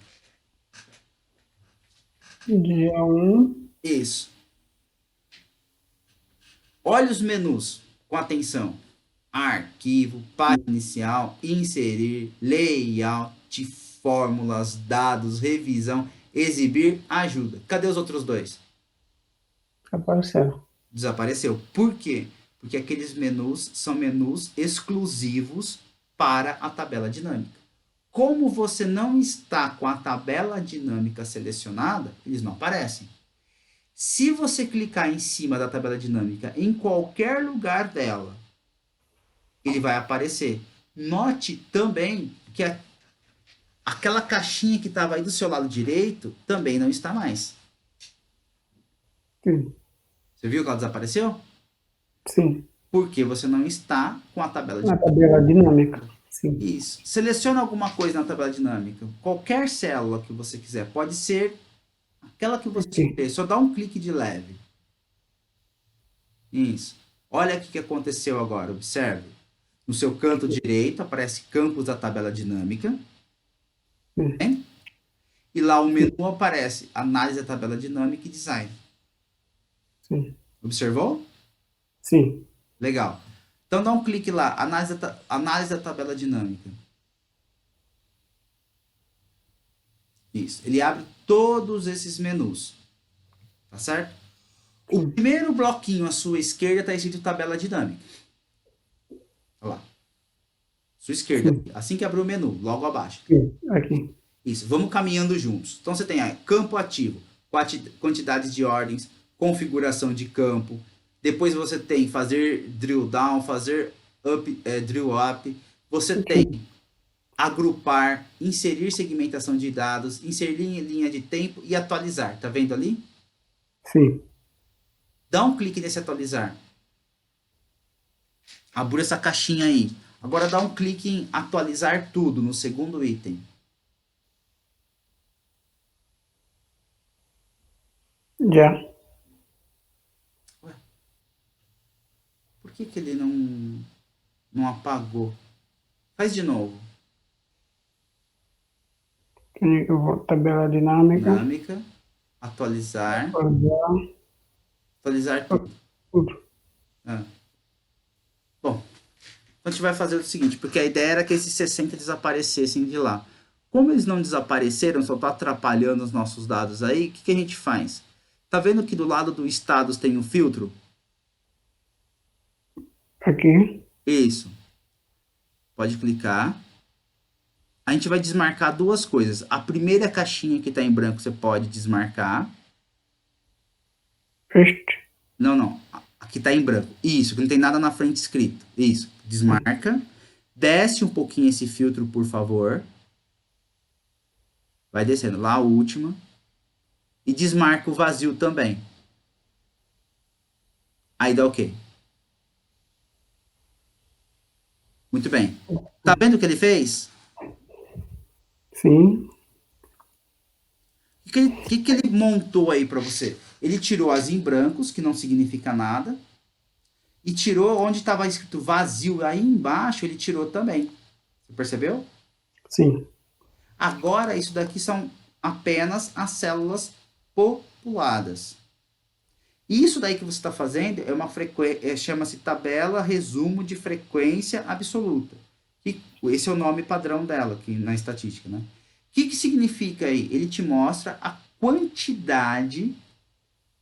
G1. Isso. Olha os menus com atenção. Arquivo, página inicial, inserir, layout, fórmulas, dados, revisão, exibir, ajuda. Cadê os outros dois? Apareceu. Desapareceu. Por quê? Porque aqueles menus são menus exclusivos para a tabela dinâmica. Como você não está com a tabela dinâmica selecionada, eles não aparecem. Se você clicar em cima da tabela dinâmica em qualquer lugar dela, ele vai aparecer. Note também que aquela caixinha que estava aí do seu lado direito também não está mais. Sim. Você viu que ela desapareceu? Sim. Porque você não está com a tabela Na dinâmica. tabela dinâmica. Sim. Isso. Seleciona alguma coisa na tabela dinâmica. Qualquer célula que você quiser. Pode ser aquela que você Sim. quer. Só dá um clique de leve. Isso. Olha o que aconteceu agora. Observe. No seu canto direito aparece campos da tabela dinâmica. Né? E lá o menu aparece análise da tabela dinâmica e design. Sim. Observou? Sim. Legal. Então dá um clique lá, análise da tabela dinâmica. Isso. Ele abre todos esses menus. Tá certo? O primeiro bloquinho à sua esquerda está escrito tabela dinâmica. Olha lá. Sua esquerda. Sim. Assim que abrir o menu, logo abaixo. Sim. Aqui. Isso. Vamos caminhando juntos. Então você tem aí, campo ativo, quantidades de ordens, configuração de campo. Depois você tem fazer drill down, fazer drill up. Você tem agrupar, inserir segmentação de dados, inserir linha de tempo e atualizar. Tá vendo ali? Sim. Dá um clique nesse atualizar. Abre essa caixinha aí. Agora dá um clique em atualizar tudo no segundo item. Já. Por que ele não apagou? Faz de novo. Eu vou tabela dinâmica. Dinâmica. Atualizar. Atualizar tudo. Tudo. Ah. Bom, então a gente vai fazer o seguinte, porque a ideia era que esses 60 desaparecessem de lá. Como eles não desapareceram, só estão atrapalhando os nossos dados aí, o que a gente faz? Tá vendo que do lado do status tem um filtro? Aqui. Isso. Pode clicar. A gente vai desmarcar duas coisas. A primeira caixinha que está em branco você pode desmarcar. Este. Não, não. Aqui está em branco. Isso, que não tem nada na frente escrito. Isso. Desmarca. Desce um pouquinho esse filtro, por favor. Vai descendo. Lá a última. E desmarca o vazio também. Aí dá OK. Muito bem. Tá vendo o que ele fez? Sim. O que ele montou aí para você? Ele tirou as em brancos, que não significa nada. E tirou onde estava escrito vazio. Aí embaixo ele tirou também. Você percebeu? Sim. Agora, isso daqui são apenas as células populadas. Isso daí que você está fazendo é uma frequência, chama-se tabela resumo de frequência absoluta. Esse é o nome padrão dela aqui na estatística, né? O que significa aí? Ele te mostra a quantidade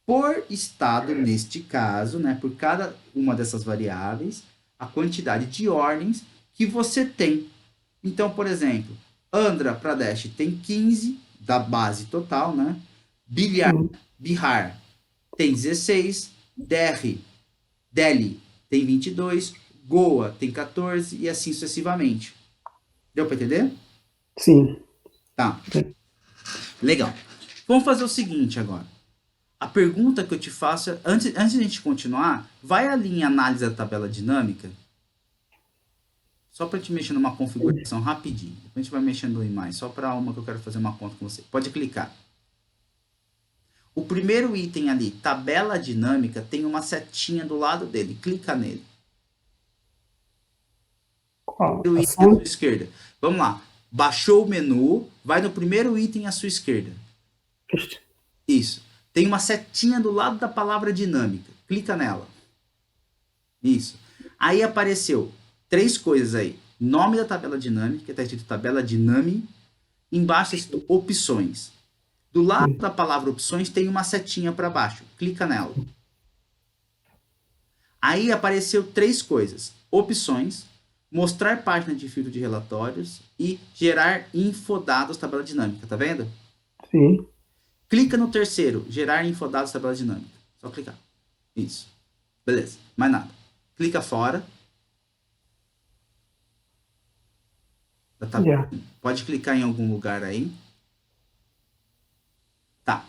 por estado, neste caso, né, por cada uma dessas variáveis, a quantidade de ordens que você tem. Então, por exemplo, Andhra Pradesh tem 15 da base total, né? Sim. Bihar tem 16, Delhi tem 22, Goa tem 14 e assim sucessivamente. Deu para entender? Sim. Tá. Legal. Vamos fazer o seguinte agora. A pergunta que eu te faço, antes de a gente continuar, vai ali em análise da tabela dinâmica, só para te mexer numa configuração rapidinho. Depois a gente vai mexendo em mais, só para uma que eu quero fazer uma conta com você. Pode clicar. O primeiro item ali, tabela dinâmica, tem uma setinha do lado dele. Clica nele. Qual? O item à sua Ação? esquerda. Vamos lá. Baixou o menu, vai no primeiro item à sua esquerda. Este. Isso. Tem uma setinha do lado da palavra dinâmica. Clica nela. Isso. Aí apareceu três coisas aí. Nome da tabela dinâmica, está escrito tabela dinâmica. Embaixo está escrito opções. Do lado Sim. da palavra opções tem uma setinha para baixo. Clica nela. Aí apareceu três coisas. Opções, mostrar página de filtro de relatórios e gerar infodados tabela dinâmica. Tá vendo? Sim. Clica no terceiro, gerar infodados tabela dinâmica. Só clicar. Isso. Beleza. Mais nada. Clica fora. Já. Pode clicar em algum lugar aí. Tá.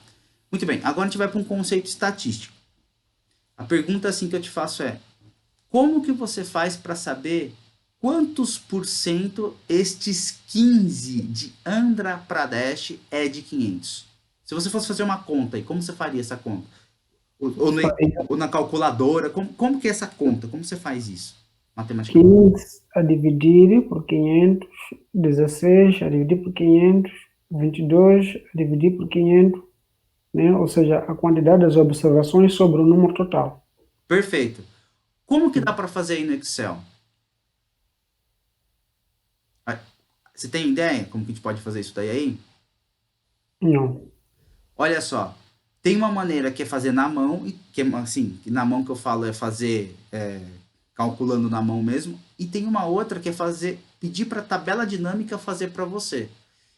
Muito bem. Agora a gente vai para um conceito estatístico. A pergunta assim que eu te faço é: como que você faz para saber quantos por cento estes 15 de Andhra Pradesh é de 500? Se você fosse fazer uma conta aí, como você faria essa conta? Ou na calculadora, como que é essa conta? Como você faz isso? Matematicamente. 15 a dividir por 500, 16 a dividir por 500, 22 a dividir por 500, né? Ou seja, a quantidade das observações sobre o número total. Perfeito. Como que dá para fazer aí no Excel? Ah, você tem ideia como que a gente pode fazer isso daí aí? Não. Olha só, tem uma maneira que é fazer na mão, que é assim, que na mão que eu falo é fazer calculando na mão mesmo, e tem uma outra que é fazer, pedir para a tabela dinâmica fazer para você.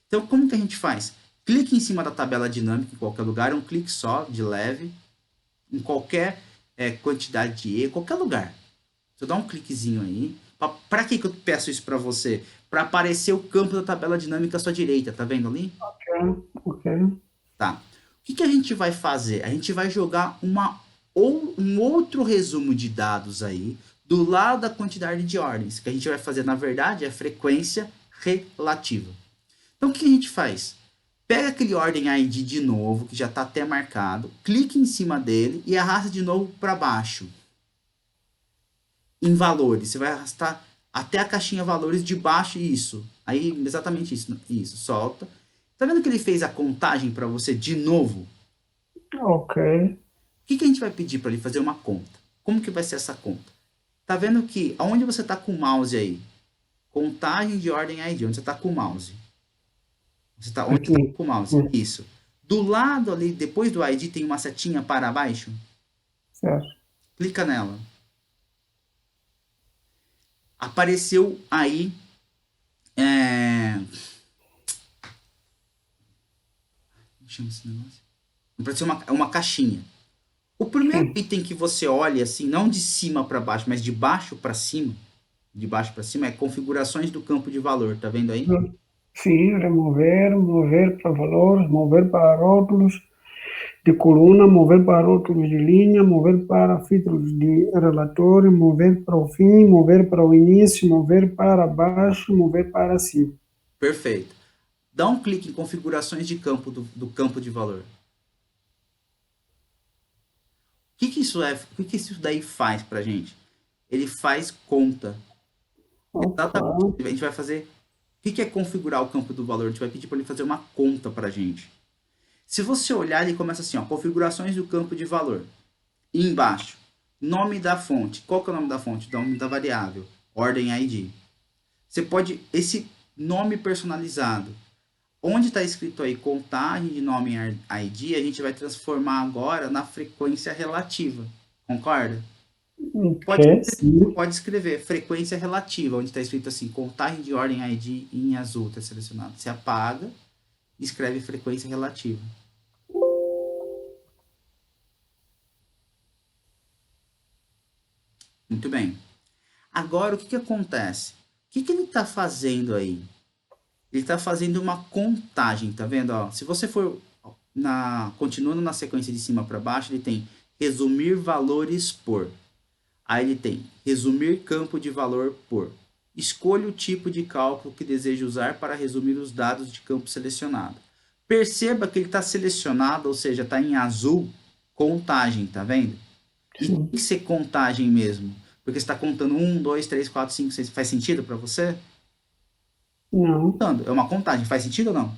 Então, como que a gente faz? Clique em cima da tabela dinâmica em qualquer lugar, um clique só, de leve, em qualquer quantidade de E, qualquer lugar. Você dá um cliquezinho aí. Para que eu peço isso para você? Para aparecer o campo da tabela dinâmica à sua direita, tá vendo ali? Ok. Ok. Tá. O que a gente vai fazer? A gente vai jogar um outro resumo de dados aí do lado da quantidade de ordens. O que a gente vai fazer, na verdade, é frequência relativa. Então, o que a gente faz? Pega aquele ordem ID de novo, que já está até marcado, clique em cima dele e arrasta de novo para baixo. Em valores, você vai arrastar até a caixinha valores de baixo, isso. Aí, exatamente isso. Isso, solta. Tá vendo que ele fez a contagem para você de novo? Ok. O que a gente vai pedir para ele fazer uma conta? Como que vai ser essa conta? Tá vendo que aonde você está com o mouse aí? Contagem de ordem ID, onde você está com o mouse? Onde você tá Aqui. com o mouse? Isso. Do lado ali, depois do ID, tem uma setinha para baixo. Certo. Clica nela. Apareceu aí. É... Como chama esse negócio? Apareceu uma caixinha. O primeiro Sim, item que você olha, assim, não de cima para baixo, mas de baixo para cima, é configurações do campo de valor. Tá vendo aí? sim, remover, mover para valores, mover para rótulos de coluna, mover para rótulos de linha, mover para filtros de relatório, mover para o fim, mover para o início, mover para baixo, mover para cima. Perfeito. Dá um clique em configurações de campo do campo de valor. Que isso é? O que isso daí faz pra gente? Ele faz conta. Exatamente. Opa, A gente vai fazer. O que é configurar o campo do valor? A gente vai pedir para ele fazer uma conta pra gente. Se você olhar, ele começa assim, ó, configurações do campo de valor. E embaixo, nome da fonte. Qual que é o nome da fonte? O nome da variável. Ordem ID. Você pode, esse nome personalizado, onde está escrito aí contagem de nome ID, a gente vai transformar agora na frequência relativa. Concorda? Pode, ok, sim, pode escrever frequência relativa, onde está escrito assim, contagem de ordem ID em azul, está selecionado. Você apaga e escreve frequência relativa. Muito bem. Agora, o que acontece? O que ele está fazendo aí? Ele está fazendo uma contagem, tá vendo? Ó, se você for continuando na sequência de cima para baixo, ele tem resumir valores por. Aí ele tem resumir campo de valor por. Escolha o tipo de cálculo que deseja usar para resumir os dados de campo selecionado. Perceba que ele está selecionado, ou seja, está em azul, contagem, tá vendo? E tem sim, que ser contagem mesmo. Porque você está contando 1, 2, 3, 4, 5, 6. Faz sentido para você? não, Contando. É uma contagem. Faz sentido ou não?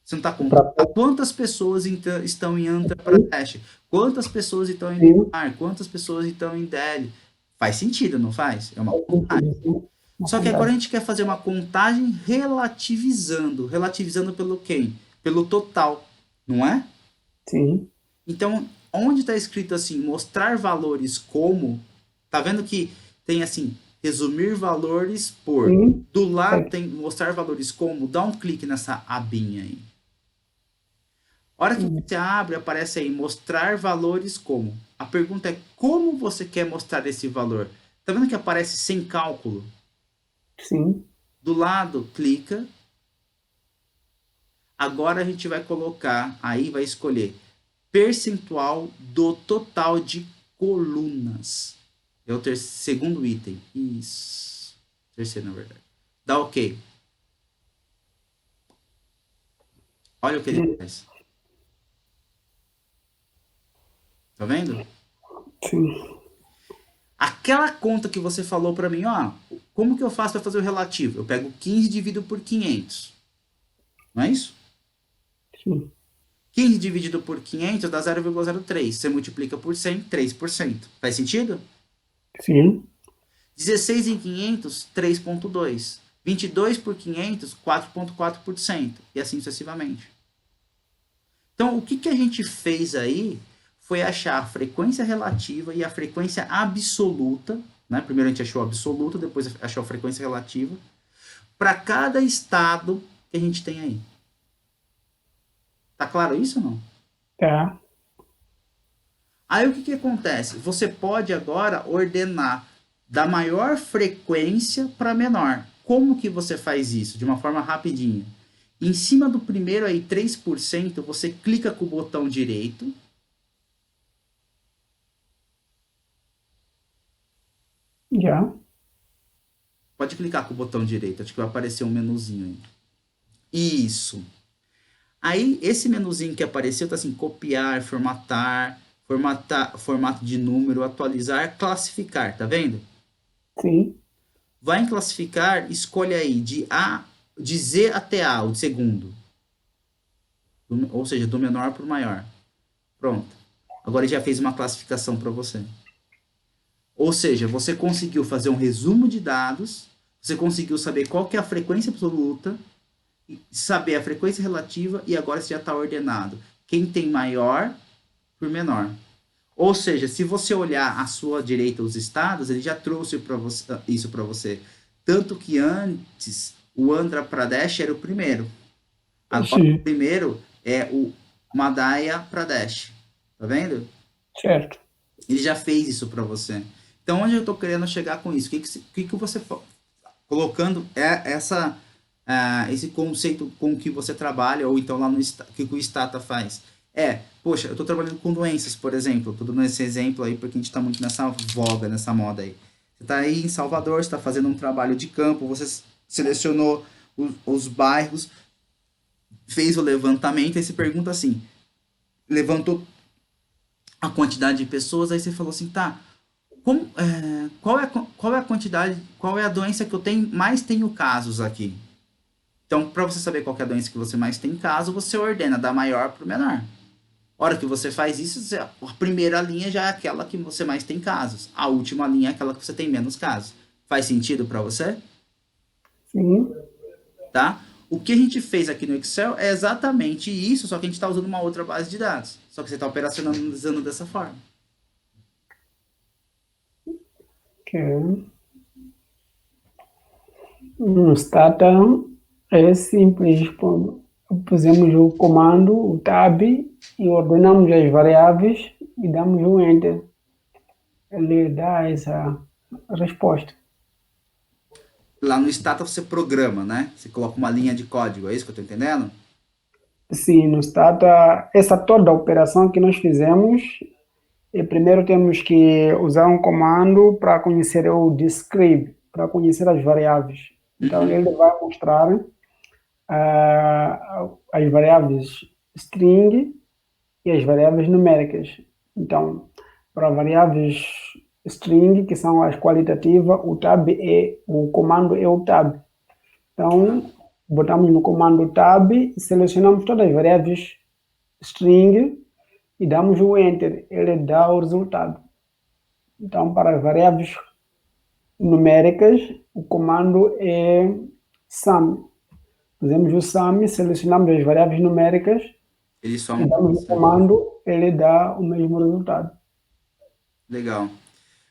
Você não está contando. para Quantas pessoas estão em Andhra Pradesh? Quantas pessoas estão em sim, Myanmar? Quantas pessoas estão em Delhi? Faz sentido, não faz? É uma faz contagem. sentido, sim, uma Só que agora a contagem, gente quer fazer uma contagem relativizando. Relativizando pelo quem? Pelo total, não é? sim, Então, onde está escrito assim, mostrar valores como, tá vendo que tem assim, resumir valores por. sim, Do lado certo, tem mostrar valores como, dá um clique nessa abinha aí. A hora que você abre, aparece aí mostrar valores como. A pergunta é como você quer mostrar esse valor? Tá vendo que aparece sem cálculo? sim, Do lado, clica. Agora a gente vai colocar, aí vai escolher percentual do total de colunas. É o segundo item. Isso. Terceiro, na verdade. Dá OK. Olha o que ele faz. Tá vendo? sim, Aquela conta que você falou para mim, ó, como que eu faço para fazer o relativo? Eu pego 15 e divido por 500. Não é isso? sim, 15 dividido por 500 dá 0,03. Você multiplica por 100, 3%. Faz sentido? sim, 16 em 500, 3,2. 22 por 500, 4,4%. E assim sucessivamente. Então, o que a gente fez aí foi achar a frequência relativa e a frequência absoluta. Né? Primeiro a gente achou a absoluta, depois achou a frequência relativa. Para cada estado que a gente tem aí. Tá claro isso ou não? tá, Aí o que acontece? Você pode agora ordenar da maior frequência para menor. Como que você faz isso? De uma forma rapidinha. Em cima do primeiro aí, 3%, você clica com o botão direito. já, Pode clicar com o botão direito, acho que vai aparecer um menuzinho aí. Isso. Aí, esse menuzinho que apareceu tá assim, copiar, formato de número, atualizar, classificar, tá vendo? sim, Vai em classificar, escolhe aí de Z até A, o segundo. Ou seja, do menor para o maior. Pronto. Agora já fez uma classificação para você. Ou seja, você conseguiu fazer um resumo de dados, você conseguiu saber qual que é a frequência absoluta, saber a frequência relativa e agora você já está ordenado. Quem tem maior por menor. Ou seja, se você olhar à sua direita os estados, ele já trouxe isso para você. Tanto que antes o Andhra Pradesh era o primeiro. Agora o Sim, primeiro é o Madhya Pradesh. Tá vendo? certo. Ele já fez isso para você. Então, onde eu estou querendo chegar com isso? O que você colocando esse conceito com que você trabalha, ou então lá no que o Stata faz? Poxa, eu estou trabalhando com doenças, por exemplo. Estou dando esse exemplo aí porque a gente está muito nessa voga, nessa moda aí. Você está aí em Salvador, você está fazendo um trabalho de campo, você selecionou os bairros, fez o levantamento, aí você pergunta assim, levantou a quantidade de pessoas, aí você falou assim, tá, qual é a quantidade, qual é a doença que eu mais tenho casos aqui? Então, para você saber qual é a doença que você mais tem caso, você ordena da maior para o menor. A hora que você faz isso, a primeira linha já é aquela que você mais tem casos. A última linha é aquela que você tem menos casos. Faz sentido para você? Sim, Tá? O que a gente fez aqui no Excel é exatamente isso, só que a gente está usando uma outra base de dados. Só que você está operacionalizando dessa forma. que no Stata é simples. Pusemos o comando, o tab, e ordenamos as variáveis e damos um enter. Ele dá essa resposta. Lá no Stata você programa, né? Você coloca uma linha de código, é isso que eu estou entendendo? Sim, no Stata, essa toda a operação que nós fizemos, primeiro temos que usar um comando para conhecer o describe, para conhecer as variáveis. Então, Uhum. ele vai mostrar as variáveis string e as variáveis numéricas. Então, para variáveis string, que são as qualitativas, o comando é o tab. Então, botamos no comando tab, selecionamos todas as variáveis string e damos o enter, ele dá o resultado. Então, para as variáveis numéricas, o comando é sum. Fazemos o sum, selecionamos as variáveis numéricas Ele e soma para damos o você. comando, ele dá o mesmo resultado. Legal. O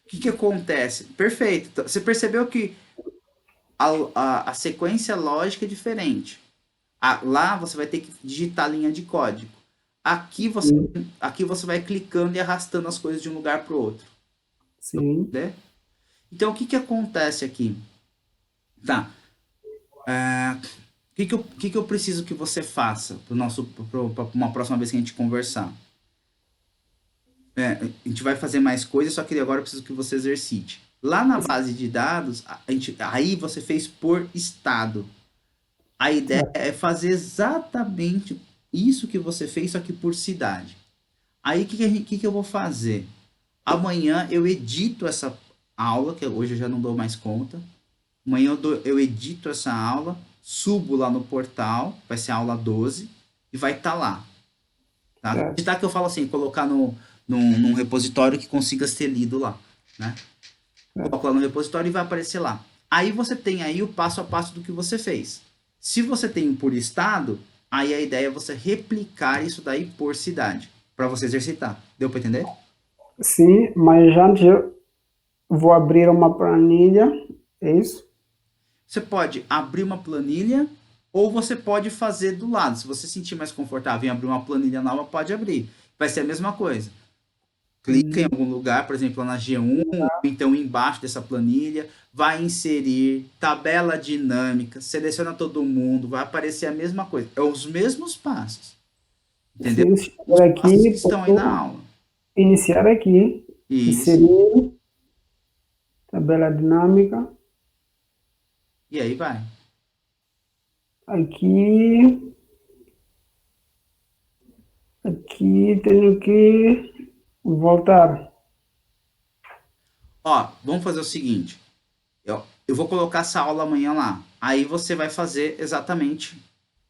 que acontece? Perfeito. Então, você percebeu que a sequência lógica é diferente. Lá você vai ter que digitar a linha de código. Aqui você, Sim, aqui você vai clicando e arrastando as coisas de um lugar para o outro. sim, Né? Então, o que acontece aqui? Tá. O que eu preciso que você faça para uma próxima vez que a gente conversar? A gente vai fazer mais coisas, só que agora eu preciso que você exercite. Lá na base de dados, aí você fez por estado. A ideia certo. é fazer exatamente isso que você fez, só que por cidade. Aí o que eu vou fazer? Amanhã eu edito essa aula, que hoje eu já não dou mais conta. Amanhã eu edito essa aula, subo lá no portal, vai ser a aula 12, e vai estar lá. Tá? Certo. Editar que eu falo assim, colocar num repositório que consiga ser lido lá. Né? Certo. Coloca lá no repositório e vai aparecer lá. Aí você tem aí o passo a passo do que você fez. Se você tem um por estado, aí a ideia é você replicar isso daí por cidade, para você exercitar. Deu para entender? Sim, mas antes eu vou abrir uma planilha, é isso? Você pode abrir uma planilha ou você pode fazer do lado. Se você se sentir mais confortável em abrir uma planilha nova, pode abrir. Vai ser a mesma coisa. Clica em Hum, algum lugar, por exemplo, na G1, ou então embaixo dessa planilha, vai inserir tabela dinâmica, seleciona todo mundo, vai aparecer a mesma coisa. É os mesmos passos, entendeu? sim, se Os estiver passos que aqui, estão aí na posso aula. iniciar aqui, Isso. inserir tabela dinâmica. E aí vai. Aqui, aqui tenho que voltar. Ó, vamos fazer o seguinte. Eu vou colocar essa aula amanhã lá. Aí você vai fazer exatamente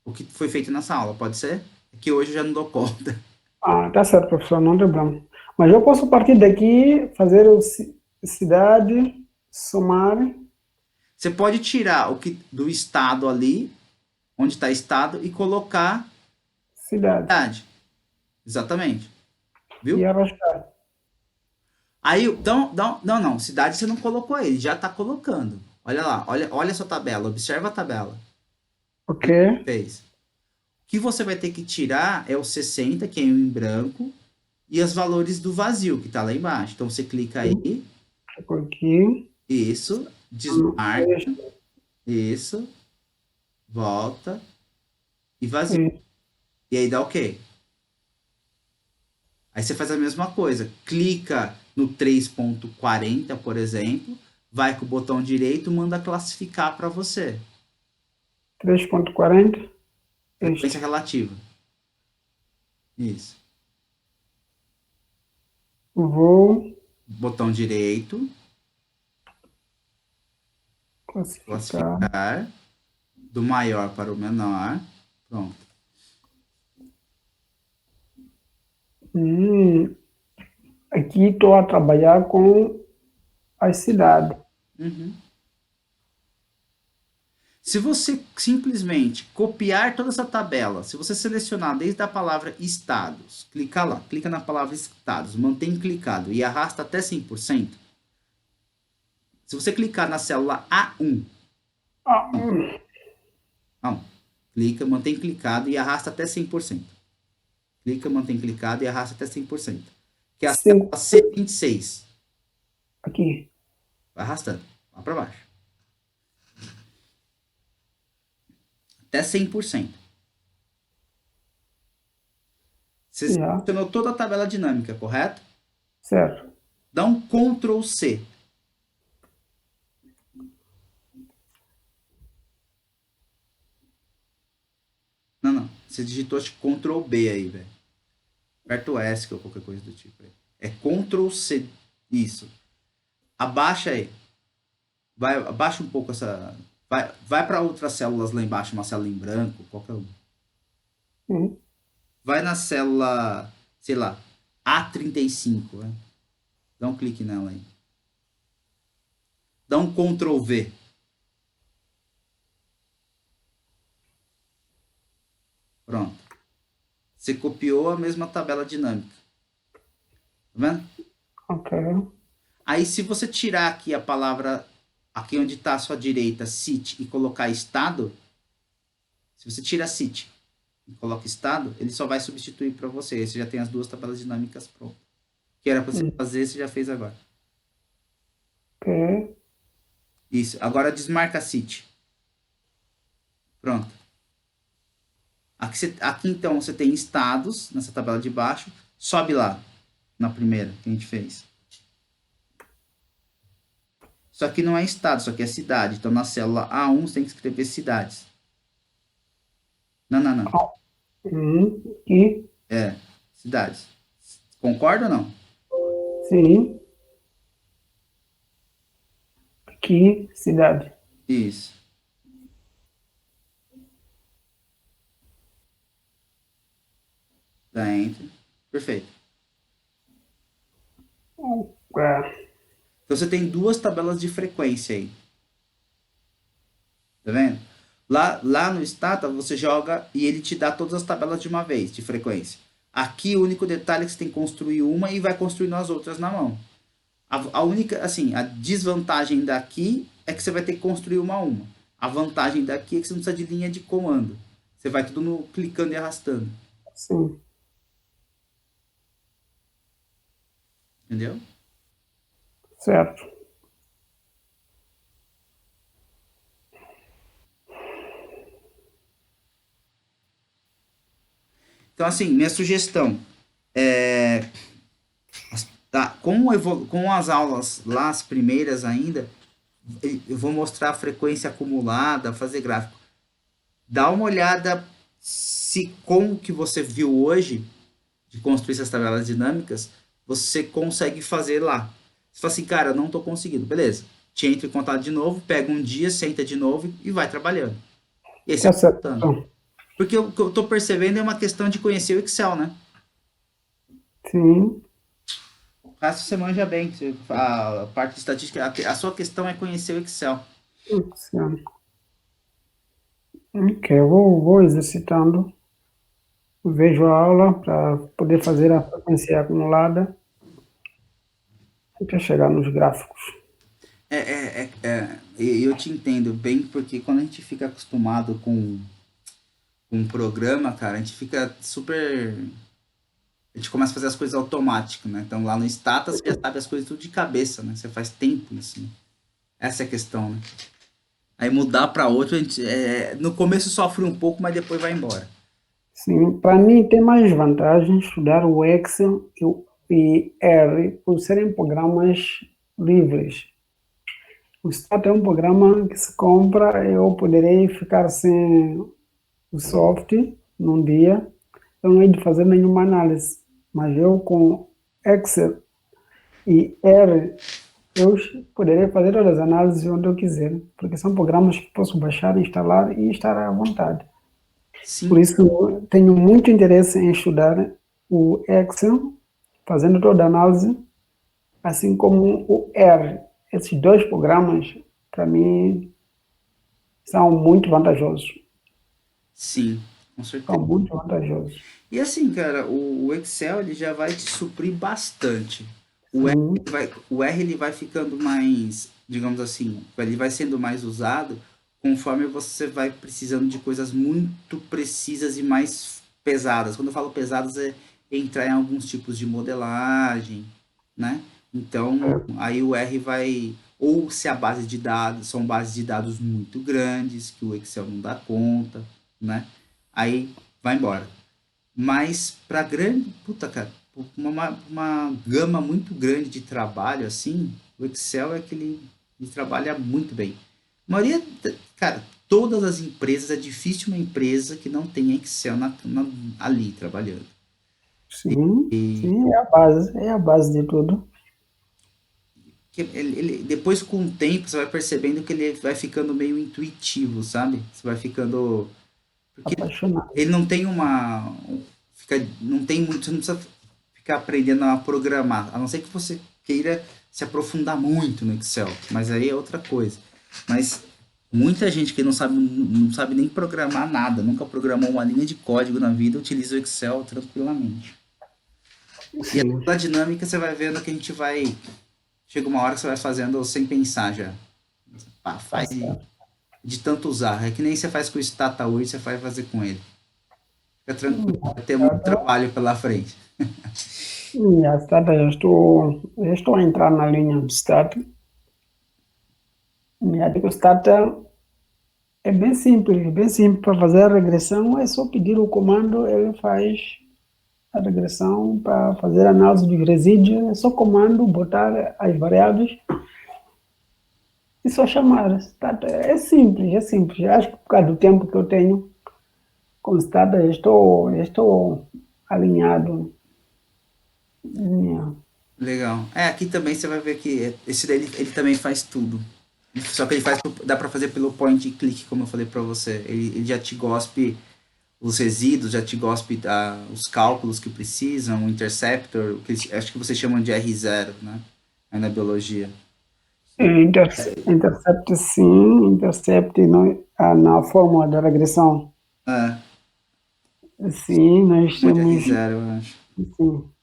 o que foi feito nessa aula, pode ser? É que hoje eu já não dou conta. Ah, tá certo, professor, não tem problema. Mas eu posso partir daqui, fazer o cidade, somar Você pode tirar o que do estado ali, onde está estado, e colocar cidade cidade. Exatamente. e Viu? arrastar. Aí, então, não, não, cidade você não colocou aí, já tá colocando. Olha lá, olha a sua tabela, observa a tabela. Ok, Fez. O que você vai ter que tirar é o 60, que é em branco, e os valores do vazio, que tá lá embaixo. Então você clica aí, clico aqui. isso, desmarca, Este, isso, volta e vazio. este. E aí dá OK. Aí você faz a mesma coisa, clica no 3.40, por exemplo, vai com o botão direito, manda classificar para você. 3.40. Frequência Este. relativa. Isso. Vou Botão direito, classificar. classificar, do maior para o menor. Pronto. Hum, aqui estou a trabalhar com as cidades. Uhum. Se você simplesmente copiar toda essa tabela, se você selecionar desde a palavra estados, clicar lá, clica na palavra estados, mantém clicado e arrasta até 100%. Se você clicar na célula A1, Ah, não, clica, mantém clicado e arrasta até 100%. Clica, mantém clicado e arrasta até 100%. Que é a célula 5 C26. aqui. Vai arrastando, lá para baixo. Até 100%. Você Já, selecionou toda a tabela dinâmica, correto? certo. Dá um Ctrl C. Não, não. Você digitou acho que Ctrl B aí, velho. Aperta o ESC ou qualquer coisa do tipo aí. É Ctrl C. Isso. Abaixa aí. Vai, abaixa um pouco essa. Vai para outras células lá embaixo, uma célula em branco, qualquer uma. Hum, Vai na célula, sei lá, A35, né? Dá um clique nela aí. Dá um Ctrl V. Pronto. Você copiou a mesma tabela dinâmica. Tá vendo? ok. Aí, se você tirar aqui a palavra, aqui onde está a sua direita, city, e colocar estado, se você tira city e coloca estado, ele só vai substituir para você. Aí você já tem as duas tabelas dinâmicas prontas. O que era para você Hum, fazer, você já fez agora. ok. Isso. Agora desmarca city. Pronto. Aqui então você tem estados nessa tabela de baixo. Sobe lá na primeira que a gente fez. Isso aqui não é estado, isso aqui é cidade. Então na célula A1 você tem que escrever cidades. Não, não, não. E, É, cidades. Concorda ou não? sim, aqui, cidade. Isso. Dá enter. Perfeito. É, Então você tem duas tabelas de frequência aí. Tá vendo? Lá no Stata você joga e ele te dá todas as tabelas de uma vez, de frequência. Aqui o único detalhe é que você tem que construir uma e vai construindo as outras na mão. A única, assim, a desvantagem daqui é que você vai ter que construir uma a uma. A vantagem daqui é que você não precisa de linha de comando. Você vai tudo no, clicando e arrastando. sim, Entendeu? certo. Então, assim, minha sugestão é. Tá, com as aulas lá, as primeiras ainda, eu vou mostrar a frequência acumulada, fazer gráfico. Dá uma olhada se com o que você viu hoje, de construir essas tabelas dinâmicas, você consegue fazer lá. Você fala assim, cara, eu não estou conseguindo. Beleza. Te entra em contato de novo, pega um dia, senta de novo e vai trabalhando. E aí você Tá vai certo. voltando. Porque o que eu estou percebendo é uma questão de conhecer o Excel, né? Sim, O resto você manja bem. A parte de estatística, a sua questão é conhecer o Excel. sim. Ok, vou exercitando. Vejo a aula para poder fazer a frequência acumulada. até chegar nos gráficos. E eu te entendo bem, porque quando a gente fica acostumado com um programa, cara, a gente fica super. A gente começa a fazer as coisas automático, né? Então lá no Stata você já sabe as coisas tudo de cabeça, né? Você faz tempo isso, né? Essa é a questão, né? Aí mudar para outro, a gente, no começo sofre um pouco, mas depois vai embora. Sim, para mim tem mais vantagem estudar o Excel e R por serem programas livres. O Stata é um programa que se compra, eu poderei ficar sem o software num dia, eu não hei de fazer nenhuma análise. Mas eu com Excel e R, eu poderei fazer todas as análises onde eu quiser, porque são programas que posso baixar, instalar e estar à vontade. Por Sim, isso, eu tenho muito interesse em estudar o Excel, fazendo toda a análise, assim como o R. Esses dois programas, para mim, são muito vantajosos. sim, com São certeza. muito vantajosos. E assim, cara, o Excel ele já vai te suprir bastante. Sim, O R ele vai ficando mais, digamos assim, ele vai sendo mais usado conforme você vai precisando de coisas muito precisas e mais pesadas. Quando eu falo pesadas é entrar em alguns tipos de modelagem, né? Então, é, aí o R vai ou se a base de dados são bases de dados muito grandes que o Excel não dá conta, né? Aí vai embora. Mas para grande, puta, cara, uma gama muito grande de trabalho, assim, o Excel é que ele trabalha muito bem. A maioria, cara, todas as empresas, é difícil uma empresa que não tenha Excel ali trabalhando. sim, E sim, é a base de tudo. depois, com o tempo, você vai percebendo que ele vai ficando meio intuitivo, sabe? Você vai ficando. Porque Apaixonado. ele não tem uma. Não tem muito. Você não precisa ficar aprendendo a programar. A não ser que você queira se aprofundar muito no Excel. Mas aí é outra coisa. Mas muita gente que não sabe nem programar nada, nunca programou uma linha de código na vida, utiliza o Excel tranquilamente. E Sim, a dinâmica você vai vendo que a gente vai. Chega uma hora que você vai fazendo sem pensar já. Pá, tá faz certo. de tanto usar. É que nem você faz com o Stata 8, você vai fazer com ele. Fica tranquilo, vai ter muito Stata, trabalho pela frente. a Stata já estou a entrar na linha de Stata. E a de Stata é bem simples para fazer a regressão, é só pedir o comando, ele faz a regressão para fazer a análise dos resíduos, é só comando, botar as variáveis e só chamar. Stata é simples, é simples. Acho que por causa do tempo que eu tenho com Stata, já estou alinhado. Minha. Legal. Aqui também você vai ver que esse daí ele também faz tudo. Só que ele faz, dá pra fazer pelo point and click, como eu falei pra você. Ele já te gospe os resíduos, já te gospe os cálculos que precisam, o interceptor, acho que vocês chamam de R0, né? Aí na biologia. Intercept sim, intercept na fórmula da regressão. É, Sim, nós chamam de temos, R0, eu acho. sim,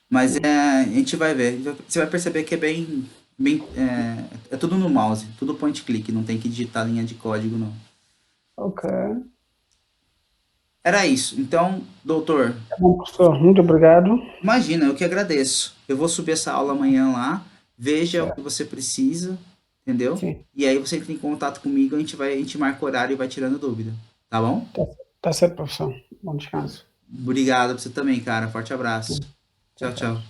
Mas a gente vai ver. Você vai perceber que é tudo no mouse, tudo point and click, não tem que digitar linha de código, não. ok. Era isso. Então, doutor, Tá bom, professor, muito obrigado. imagina, eu que agradeço. Eu vou subir essa aula amanhã lá, veja o que Certo, você precisa, entendeu? sim, E aí você entra em contato comigo, a gente marca o horário e vai tirando dúvida, tá bom? tá, tá certo, professor. Bom descanso. Obrigado pra você também, cara. Forte abraço. Sim, tchau, Tchau, tchau. tchau.